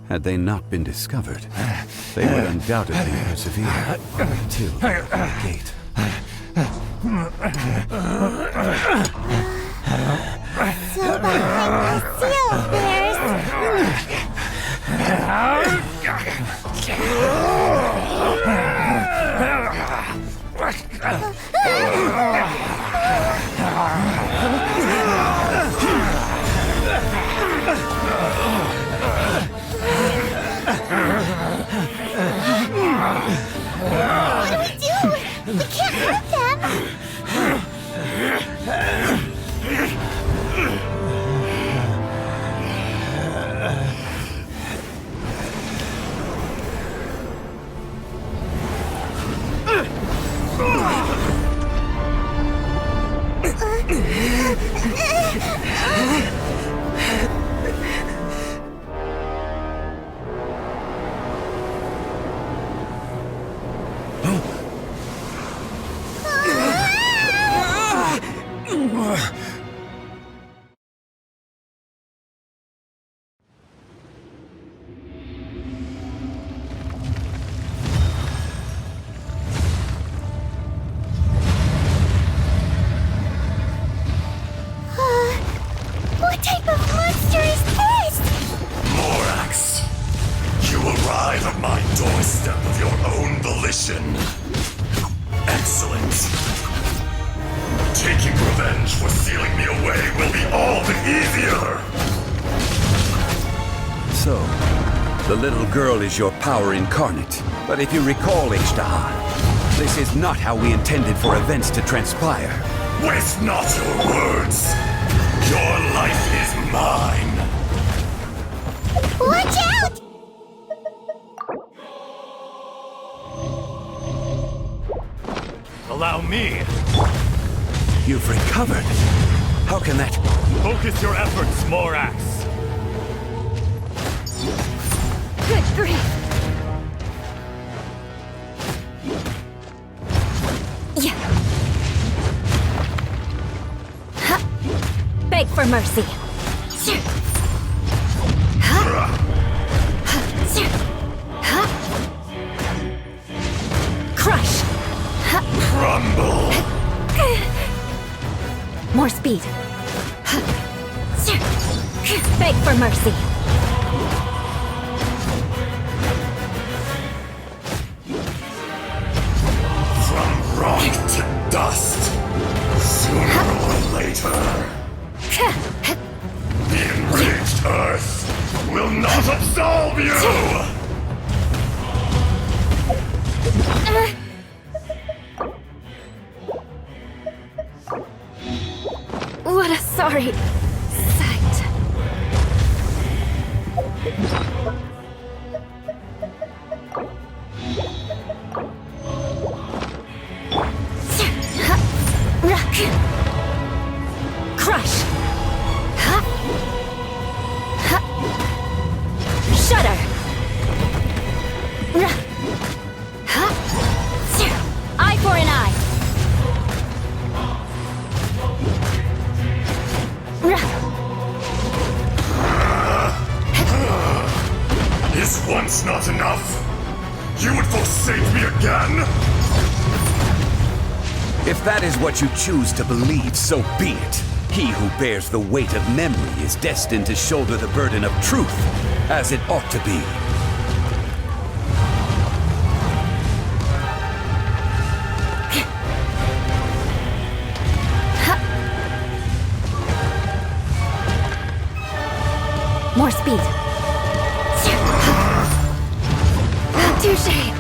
Had they not been discovered, they would undoubtedly persevere until the gate. So behind the seal, there's... What do we do? We can't hurt them! What type of monster is this? Morax, you arrive at my doorstep of your own volition. Excellent. Taking revenge for sealing me away will be all the easier. So, the little girl is your power incarnate. But if you recall, H-Dahar, this is not how we intended for events to transpire. Waste not your words. Your life is mine. Watch out! Allow me. You've recovered. How can that... Focus your efforts, Morax. Good grief! Yeah. Ha. Beg for mercy. Ha. Ha. Crush. Ha. Crumble. More speed. Ha. Beg for mercy. From rock to dust. Sooner or later. The enraged Earth will not absolve you! What a sorry sight. once not enough? You would forsake me again? If that is what you choose to believe, so be it. He who bears the weight of memory is destined to shoulder the burden of truth, as it ought to be. More speed. Touché.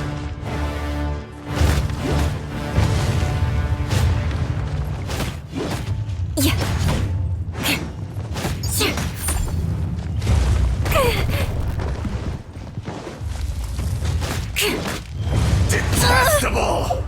Detestable!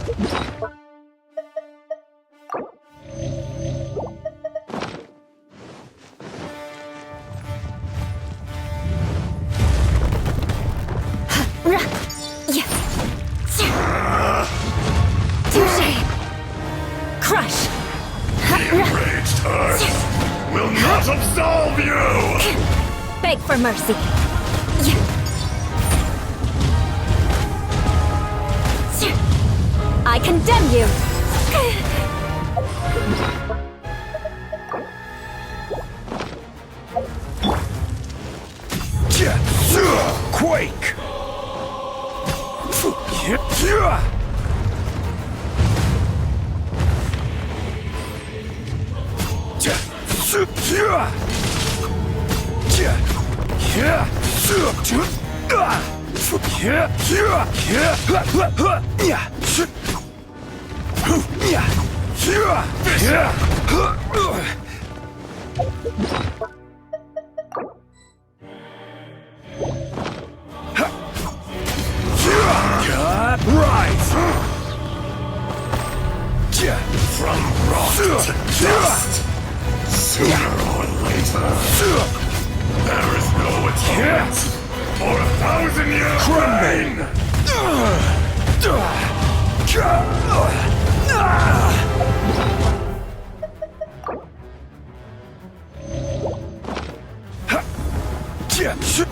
Touché. Crush. The enraged earth will not absolve you! Beg for mercy. I condemn you. Quake! Rise! From rock to dust! Sooner or later, there is no atonement for 1,000 years reign!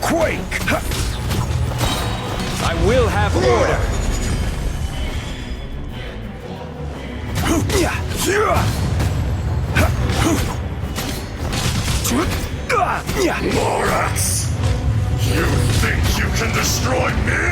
Quake! I will have order. Morax! You think you can destroy me?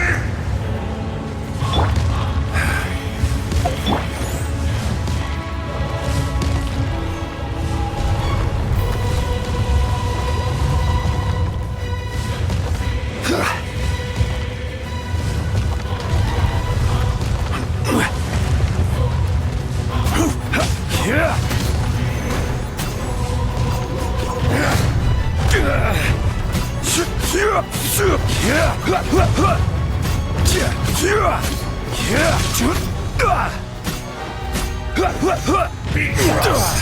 Be crushed!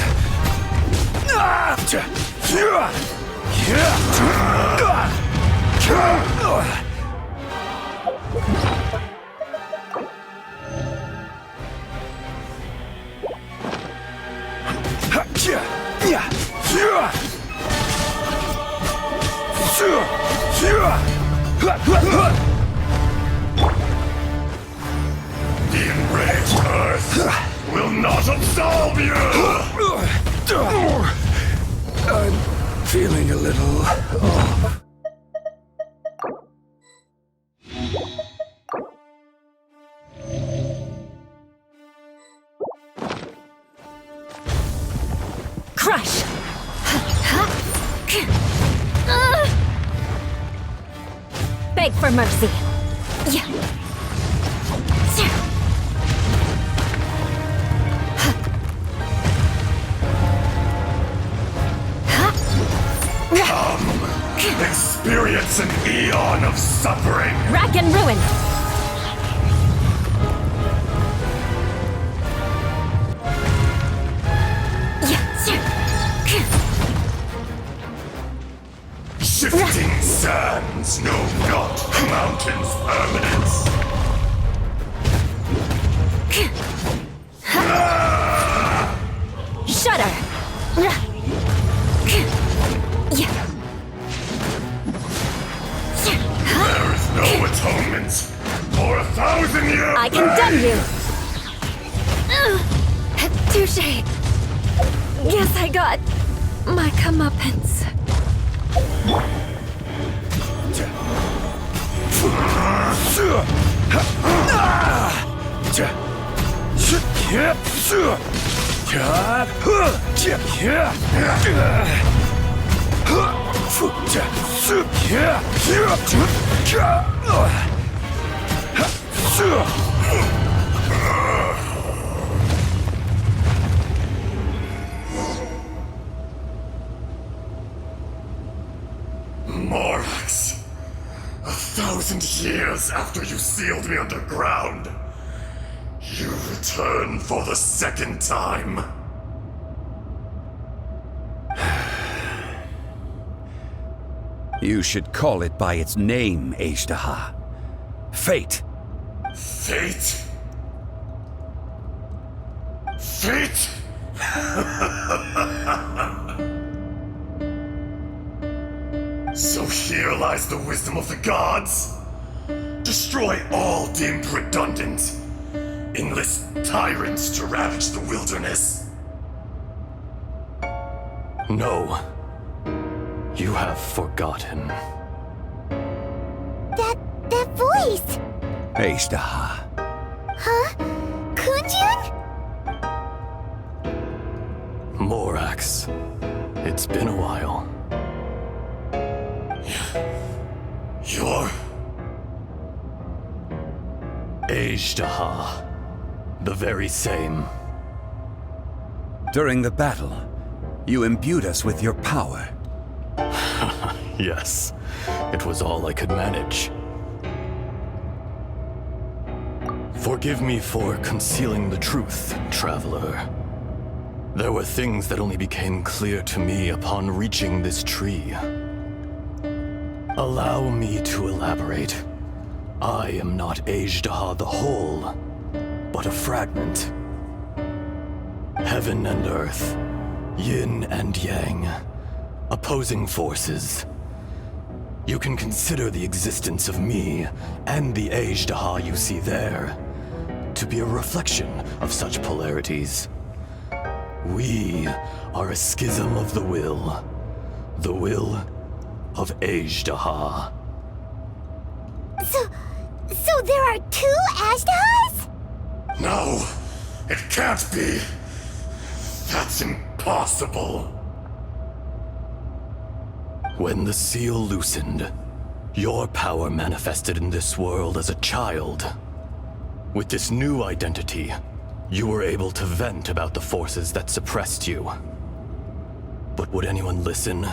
The enraged earth will not absolve you! I'm feeling a little off. Crush. Beg for mercy. Come, experience an eon of suffering. Rack and ruin. Shifting sands know not the mountain's permanence. Shudder. There is no atonement for 1,000 years. I condemn you! Touché. Guess I got my comeuppance. Morax, 1,000 years after you sealed me underground, you return for the second time. You should call it by its name, Azhdaha. Fate. Fate? Fate? So here lies the wisdom of the gods. Destroy all deemed redundant. Enlist tyrants to ravage the wilderness. No. You have forgotten. That voice! Azhdaha. Huh? Kunjun? Morax. It's been a while. You're... Azhdaha. The very same. During the battle, you imbued us with your power. Yes. It was all I could manage. Forgive me for concealing the truth, Traveler. There were things that only became clear to me upon reaching this tree. Allow me to elaborate. I am not Azhdaha the whole, but a fragment. Heaven and earth, yin and yang, opposing forces. You can consider the existence of me and the Azhdaha you see there to be a reflection of such polarities. We are a schism of the will of Azhdaha. So there are two Azdahas? No, it can't be. That's impossible. When the seal loosened, your power manifested in this world as a child. With this new identity, you were able to vent about the forces that suppressed you. But would anyone listen?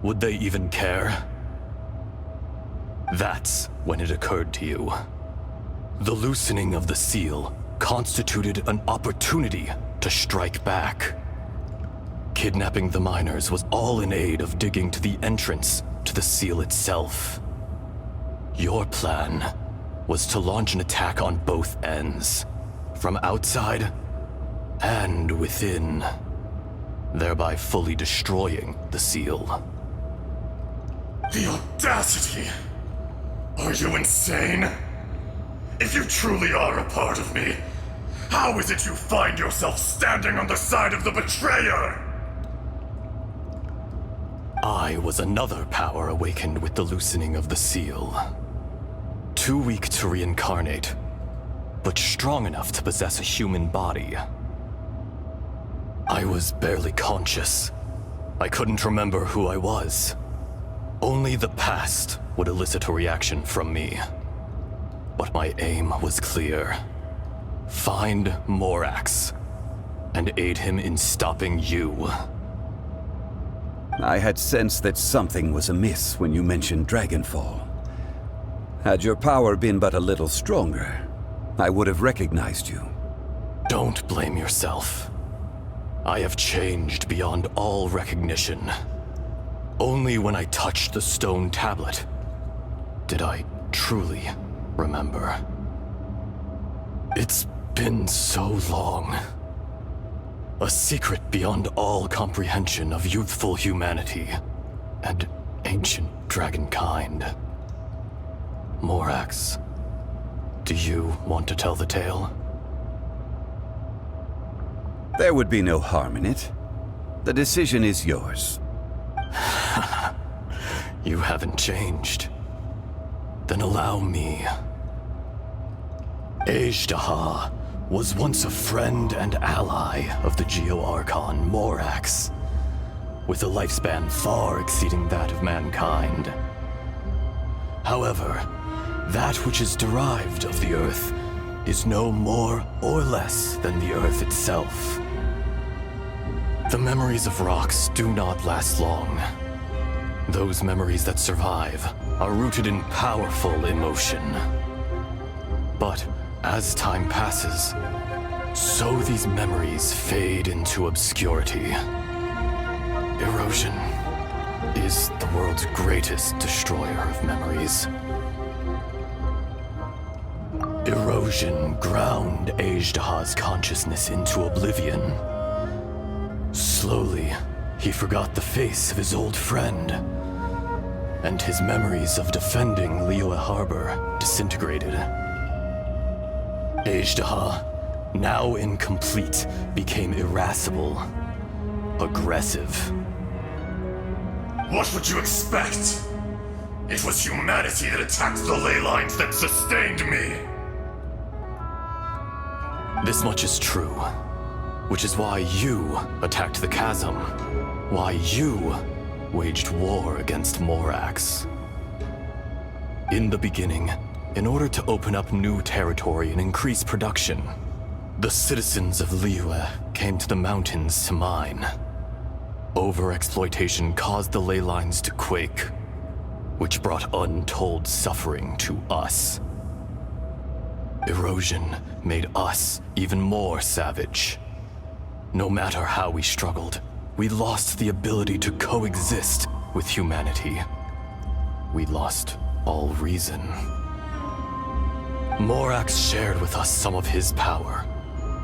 Would they even care? That's when it occurred to you. The loosening of the seal constituted an opportunity to strike back. Kidnapping the miners was all in aid of digging to the entrance to the seal itself. Your plan was to launch an attack on both ends, from outside and within, thereby fully destroying the seal. The audacity! Are you insane? If you truly are a part of me, how is it you find yourself standing on the side of the betrayer? I was another power awakened with the loosening of the seal. Too weak to reincarnate, but strong enough to possess a human body. I was barely conscious. I couldn't remember who I was. Only the past would elicit a reaction from me. But my aim was clear. Find Morax, and aid him in stopping you. I had sensed that something was amiss when you mentioned Dragonfall. Had your power been but a little stronger, I would have recognized you. Don't blame yourself. I have changed beyond all recognition. Only when I touched the stone tablet did I truly remember. It's been so long. A secret beyond all comprehension of youthful humanity and ancient dragonkind. Morax, do you want to tell the tale? There would be no harm in it. The decision is yours. You haven't changed. Then allow me. Azhdaha was once a friend and ally of the Geo-Archon Morax, with a lifespan far exceeding that of mankind. However, that which is derived of the Earth is no more or less than the Earth itself. The memories of rocks do not last long. Those memories that survive are rooted in powerful emotion. But as time passes, so these memories fade into obscurity. Erosion is the world's greatest destroyer of memories. Erosion ground Azhdaha's consciousness into oblivion. Slowly, he forgot the face of his old friend, and his memories of defending Liyue Harbor disintegrated. Azhdaha, now incomplete, became irascible, aggressive. What would you expect? It was humanity that attacked the ley lines that sustained me. This much is true, which is why you attacked the chasm, why you waged war against Morax. In the beginning, in order to open up new territory and increase production, the citizens of Liyue came to the mountains to mine. Overexploitation caused the ley lines to quake, which brought untold suffering to us. Erosion made us even more savage. No matter how we struggled, we lost the ability to coexist with humanity. We lost all reason. Morax shared with us some of his power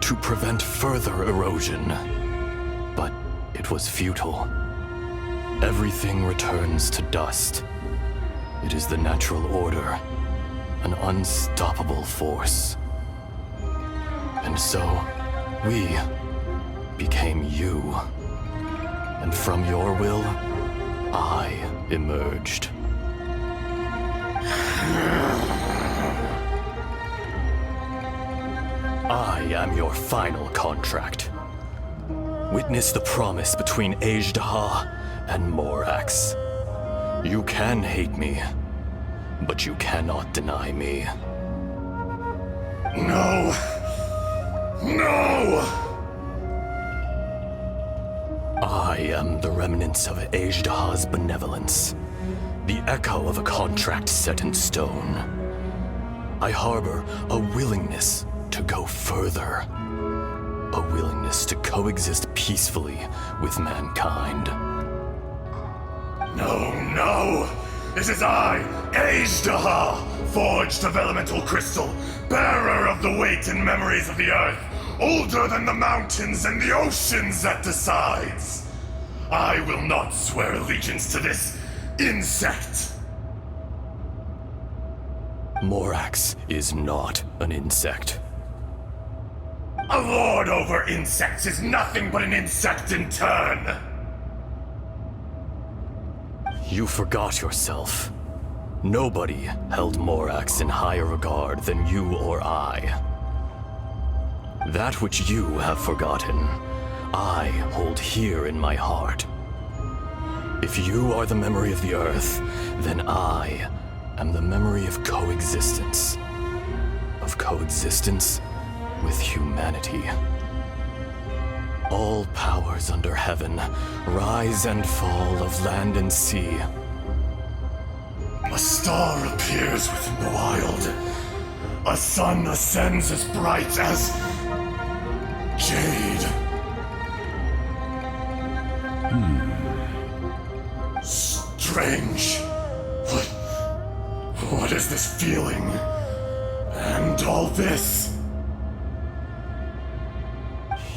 to prevent further erosion, but it was futile. Everything returns to dust. It is the natural order, an unstoppable force. And so, we became you. And from your will, I emerged. I am your final contract. Witness the promise between Azhdaha and Morax. You can hate me, but you cannot deny me. No! No! I am the remnants of Azhdaha's benevolence, the echo of a contract set in stone. I harbor a willingness to go further, a willingness to coexist peacefully with mankind. No, no! It is I, Azhdaha, forged of elemental crystal, bearer of the weight and memories of the earth, older than the mountains and the oceans that decides. I will not swear allegiance to this insect. Morax is not an insect. A lord over insects is nothing but an insect in turn. You forgot yourself. Nobody held Morax in higher regard than you or I. That which you have forgotten, I hold here in my heart. If you are the memory of the Earth, then I am the memory of coexistence. Of coexistence with humanity. All powers under heaven, rise and fall of land and sea. A star appears within the wild. A sun ascends as bright as jade. Strange. What is this feeling? And all this?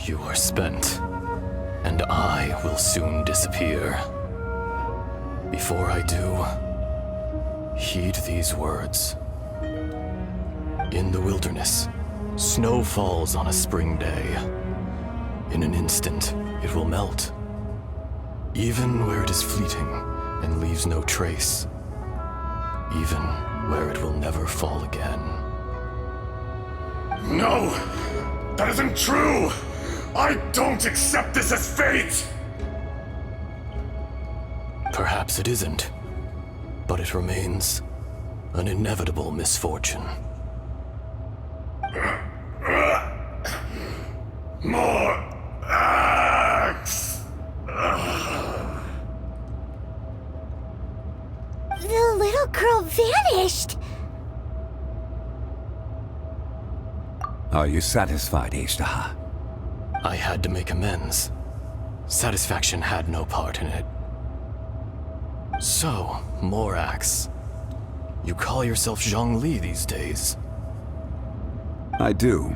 You are spent, and I will soon disappear. Before I do, heed these words. In the wilderness, snow falls on a spring day. In an instant, it will melt. Even where it is fleeting and leaves no trace. Even where it will never fall again. No! That isn't true! I don't accept this as fate! Perhaps it isn't, but it remains an inevitable misfortune. More axe! The little girl vanished! Are you satisfied, Ishtaha? I had to make amends. Satisfaction had no part in it. So, Morax, you call yourself Zhongli these days? I do.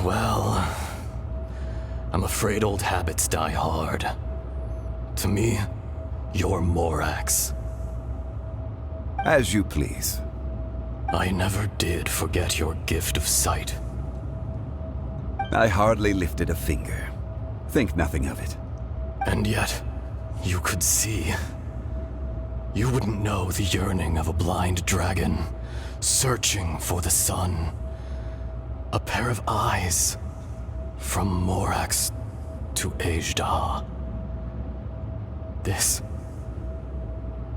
Well, I'm afraid old habits die hard. To me, you're Morax. As you please. I never did forget your gift of sight. I hardly lifted a finger. Think nothing of it. And yet, you could see. You wouldn't know the yearning of a blind dragon, searching for the sun. A pair of eyes, from Morax to Ejda. This.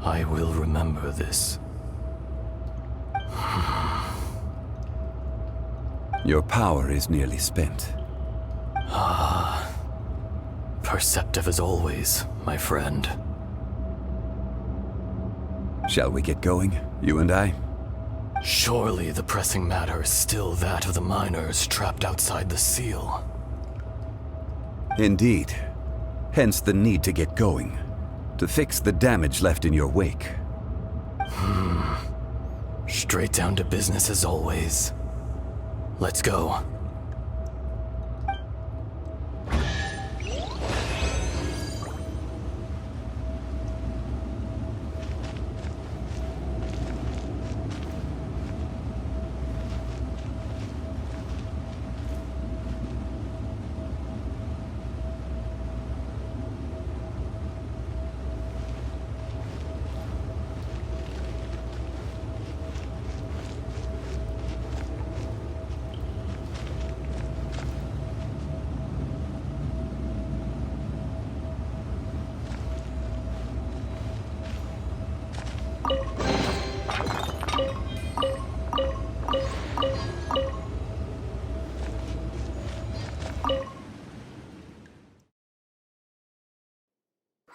I will remember this. Your power is nearly spent. Perceptive as always, my friend. Shall we get going, you and I? Surely the pressing matter is still that of the miners trapped outside the seal. Indeed. Hence the need to get going. To fix the damage left in your wake. Straight down to business as always. Let's go.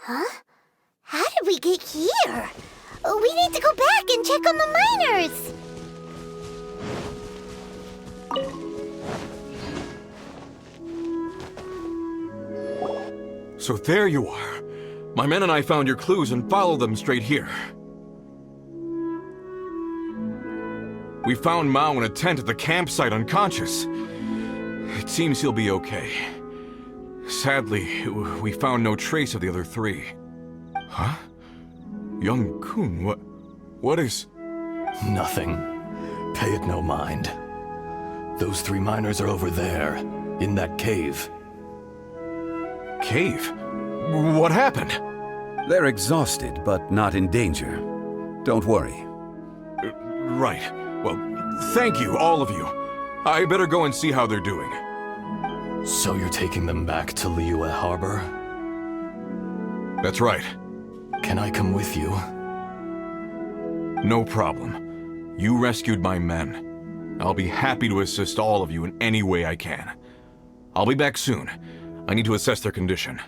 Huh? How did we get here? We need to go back and check on the miners! So there you are. My men and I found your clues and followed them straight here. We found Mao in a tent at the campsite unconscious. It seems he'll be okay. Sadly, we found no trace of the other three. Huh? Young Kun, what is... Nothing. Pay it no mind. Those three miners are over there, in that cave. Cave? What happened? They're exhausted, but not in danger. Don't worry. Right. Well, thank you, all of you. I better go and see how they're doing. So you're taking them back to Liyue Harbor? That's right. Can I come with you? No problem. You rescued my men. I'll be happy to assist all of you in any way I can. I'll be back soon. I need to assess their condition.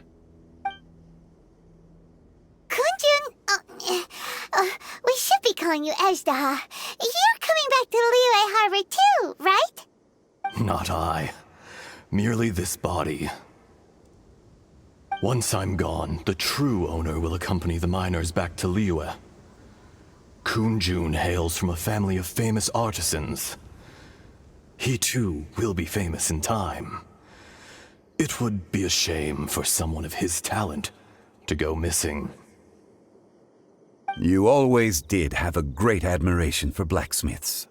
Kunjun, we should be calling you Ejda. You're coming back to Liyue Harbor too, right? Not I. Merely this body. Once I'm gone, the true owner will accompany the miners back to Liyue. Kunjun hails from a family of famous artisans. He too will be famous in time. It would be a shame for someone of his talent to go missing. You always did have a great admiration for blacksmiths.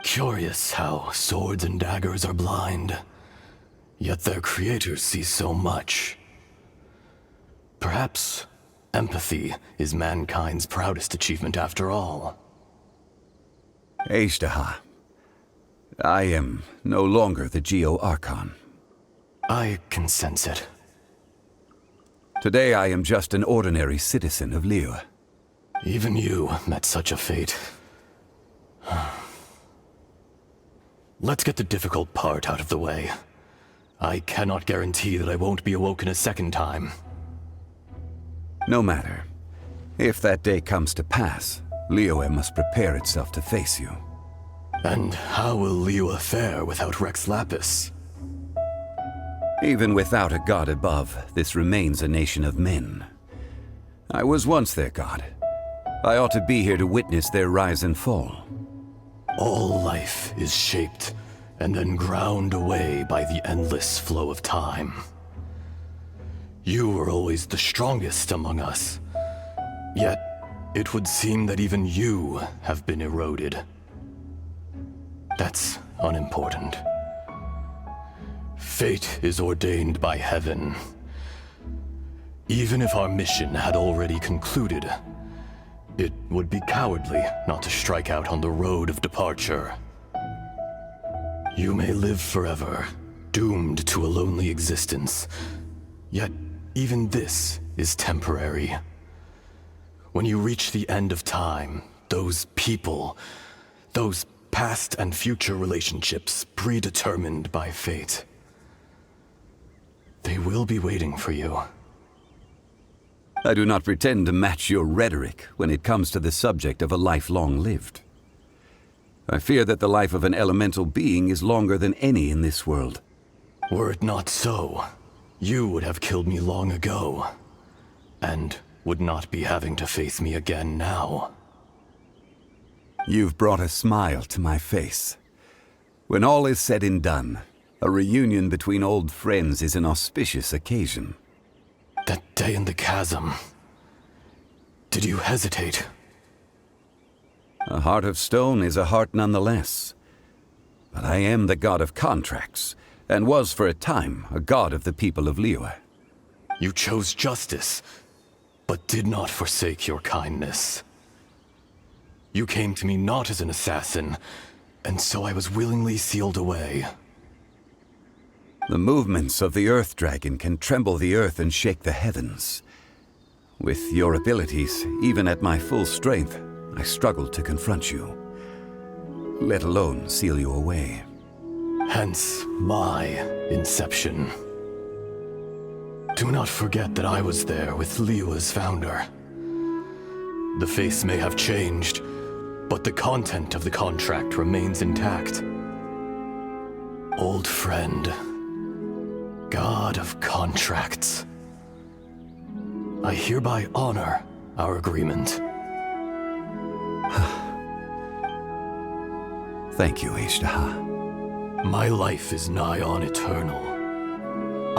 Curious how swords and daggers are blind, yet their creators see so much. Perhaps empathy is mankind's proudest achievement after all. Ejdaha, I am no longer the Geo-Archon. I can sense it. Today I am just an ordinary citizen of Liyue. Even you met such a fate. Let's get the difficult part out of the way. I cannot guarantee that I won't be awoken a second time. No matter. If that day comes to pass, Liyue must prepare itself to face you. And how will Liyue fare without Rex Lapis? Even without a god above, this remains a nation of men. I was once their god. I ought to be here to witness their rise and fall. All life is shaped and then ground away by the endless flow of time. You were always the strongest among us. Yet, it would seem that even you have been eroded. That's unimportant. Fate is ordained by heaven. Even if our mission had already concluded, it would be cowardly not to strike out on the road of departure. You may live forever, doomed to a lonely existence. Yet, even this is temporary. When you reach the end of time, those people, those past and future relationships predetermined by fate, they will be waiting for you. I do not pretend to match your rhetoric when it comes to the subject of a life long lived. I fear that the life of an elemental being is longer than any in this world. Were it not so, you would have killed me long ago, and would not be having to face me again now. You've brought a smile to my face. When all is said and done, a reunion between old friends is an auspicious occasion. That day in the chasm, did you hesitate? A heart of stone is a heart nonetheless. But I am the god of contracts, and was for a time a god of the people of Liyue. You chose justice, but did not forsake your kindness. You came to me not as an assassin, and so I was willingly sealed away. The movements of the Earth Dragon can tremble the earth and shake the heavens. With your abilities, even at my full strength, I struggled to confront you, let alone seal you away. Hence my inception. Do not forget that I was there with Liyue's founder. The face may have changed, but the content of the contract remains intact. Old friend, God of contracts, I hereby honor our agreement. Thank you, Ejdaha. My life is nigh on eternal.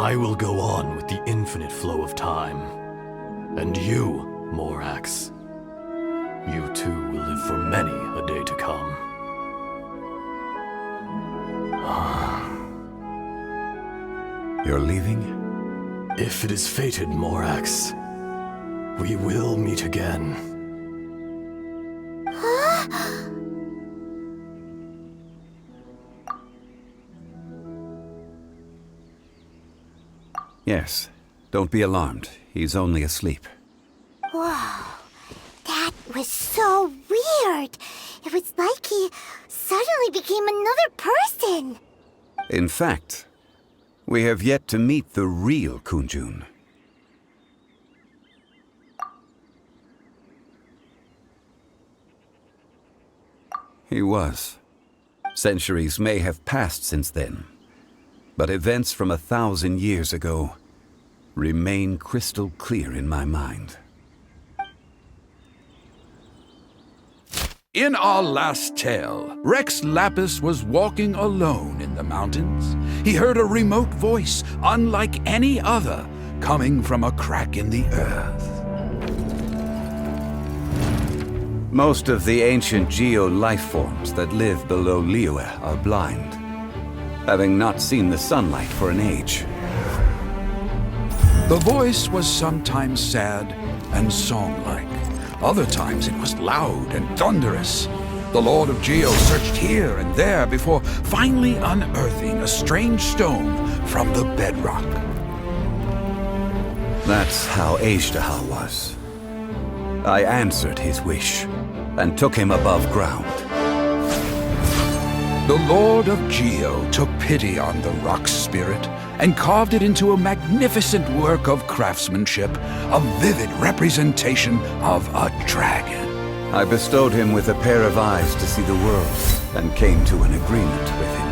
I will go on with the infinite flow of time. And you, Morax, you too will live for many a day to come. You're leaving? If it is fated, Morax, we will meet again. Yes. Don't be alarmed. He's only asleep. Whoa. That was so weird. It was like he suddenly became another person. In fact, we have yet to meet the real Kunjun. He was. Centuries may have passed since then, but events from 1,000 years ago remain crystal clear in my mind. In our last tale, Rex Lapis was walking alone in the mountains. He heard a remote voice, unlike any other, coming from a crack in the earth. Most of the ancient geo life forms that live below Liyue are blind, having not seen the sunlight for an age. The voice was sometimes sad and song-like. Other times it was loud and thunderous. The Lord of Geo searched here and there before finally unearthing a strange stone from the bedrock. That's how Azhdaha was. I answered his wish and took him above ground. The Lord of Geo took pity on the rock spirit and carved it into a magnificent work of craftsmanship, a vivid representation of a dragon. I bestowed him with a pair of eyes to see the world and came to an agreement with him.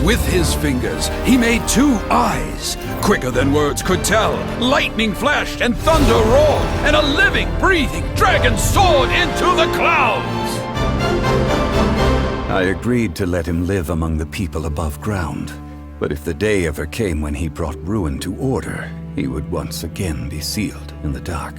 With his fingers, he made 2 eyes, quicker than words could tell. Lightning flashed and thunder roared, and a living, breathing dragon soared into the clouds! I agreed to let him live among the people above ground. But if the day ever came when he brought ruin to order, he would once again be sealed in the dark.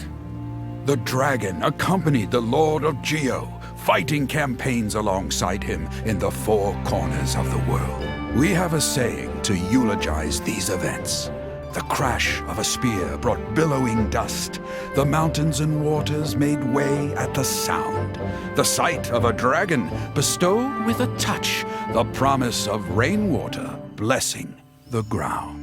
The dragon accompanied the Lord of Geo, fighting campaigns alongside him in the 4 corners of the world. We have a saying to eulogize these events. The crash of a spear brought billowing dust. The mountains and waters made way at the sound. The sight of a dragon bestowed with a touch the promise of rainwater blessing the ground.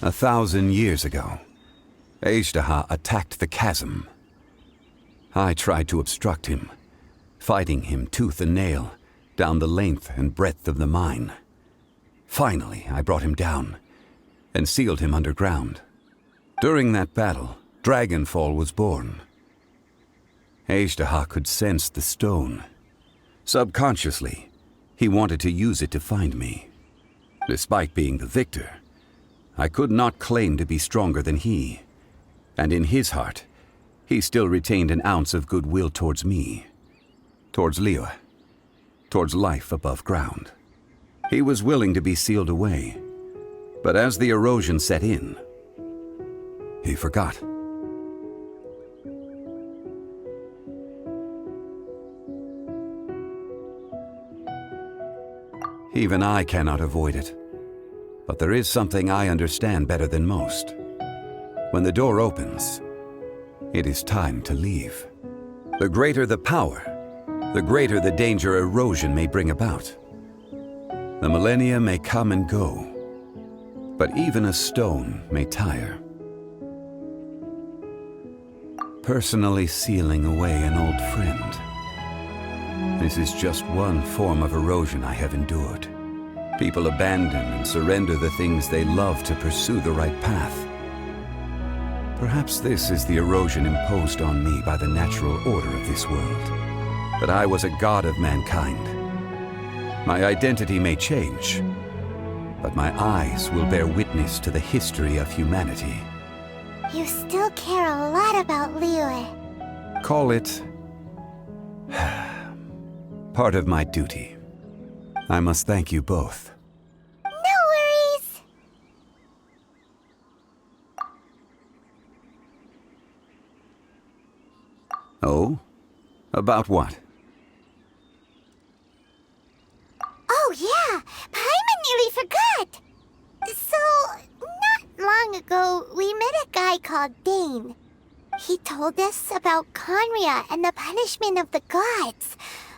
A 1,000 years ago, Azhdaha attacked the chasm. I tried to obstruct him, fighting him tooth and nail down the length and breadth of the mine. Finally, I brought him down and sealed him underground. During that battle, Dragonfall was born. Azhdaha could sense the stone. Subconsciously, he wanted to use it to find me. Despite being the victor, I could not claim to be stronger than he, and in his heart, he still retained an ounce of goodwill towards me, towards Liyue, towards life above ground. He was willing to be sealed away, but as the erosion set in, he forgot. Even I cannot avoid it. But there is something I understand better than most. When the door opens, it is time to leave. The greater the power, the greater the danger erosion may bring about. The millennia may come and go, but even a stone may tire. Personally sealing away an old friend. This is just one form of erosion I have endured. People abandon and surrender the things they love to pursue the right path. Perhaps this is the erosion imposed on me by the natural order of this world. That I was a god of mankind. My identity may change, but my eyes will bear witness to the history of humanity. You still care a lot about Liyue. Call it part of my duty. I must thank you both. No worries. Oh? About what? Oh yeah, Paimon nearly forgot. So, not long ago, we met a guy called Dane. He told us about Conria and the punishment of the gods.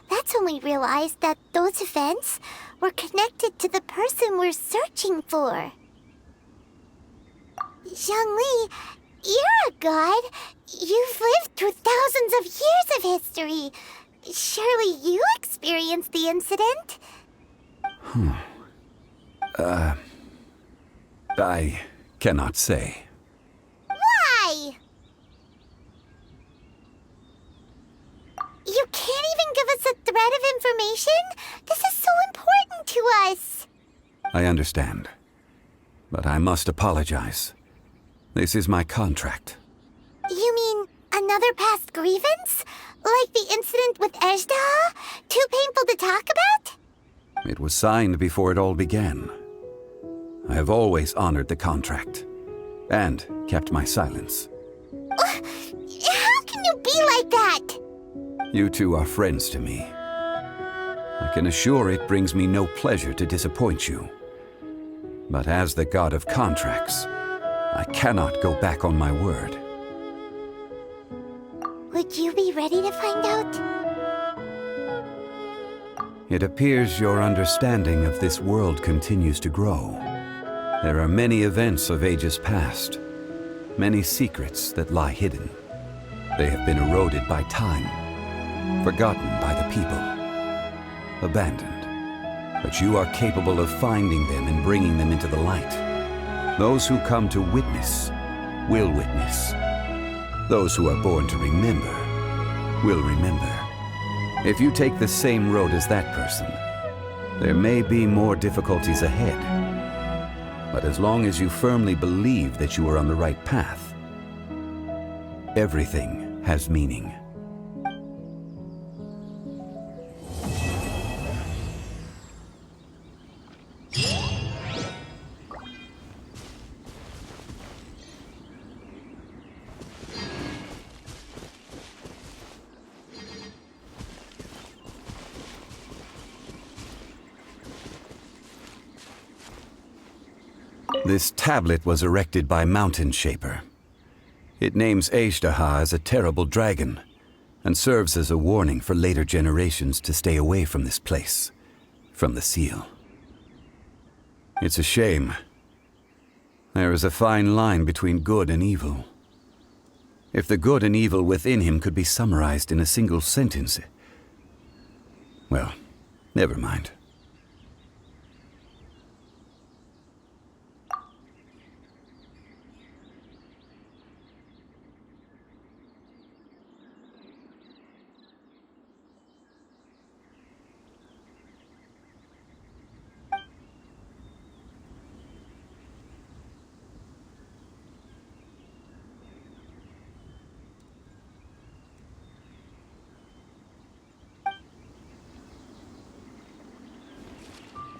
That's when we realized that those events were connected to the person we're searching for. Zhongli, you're a god. You've lived through thousands of years of history. Surely you experienced the incident? I cannot say. Why? You can't even give us a thread of information? This is so important to us. I understand. But I must apologize. This is my contract. Another past grievance? Like the incident with Ejda? Too painful to talk about? It was signed before it all began. I have always honored the contract. And kept my silence. How can you be like that? You two are friends to me. I can assure it brings me no pleasure to disappoint you. But as the god of contracts, I cannot go back on my word. Would you be ready to find out? It appears your understanding of this world continues to grow. There are many events of ages past, many secrets that lie hidden. They have been eroded by time, forgotten by the people, abandoned. But you are capable of finding them and bringing them into the light. Those who come to witness will witness. Those who are born to remember will remember. If you take the same road as that person, there may be more difficulties ahead. But as long as you firmly believe that you are on the right path, everything has meaning. This tablet was erected by Mountain Shaper. It names Ejdaha as a terrible dragon, and serves as a warning for later generations to stay away from this place, from the seal. It's a shame. There is a fine line between good and evil. If the good and evil within him could be summarized in a single sentence... Well, never mind.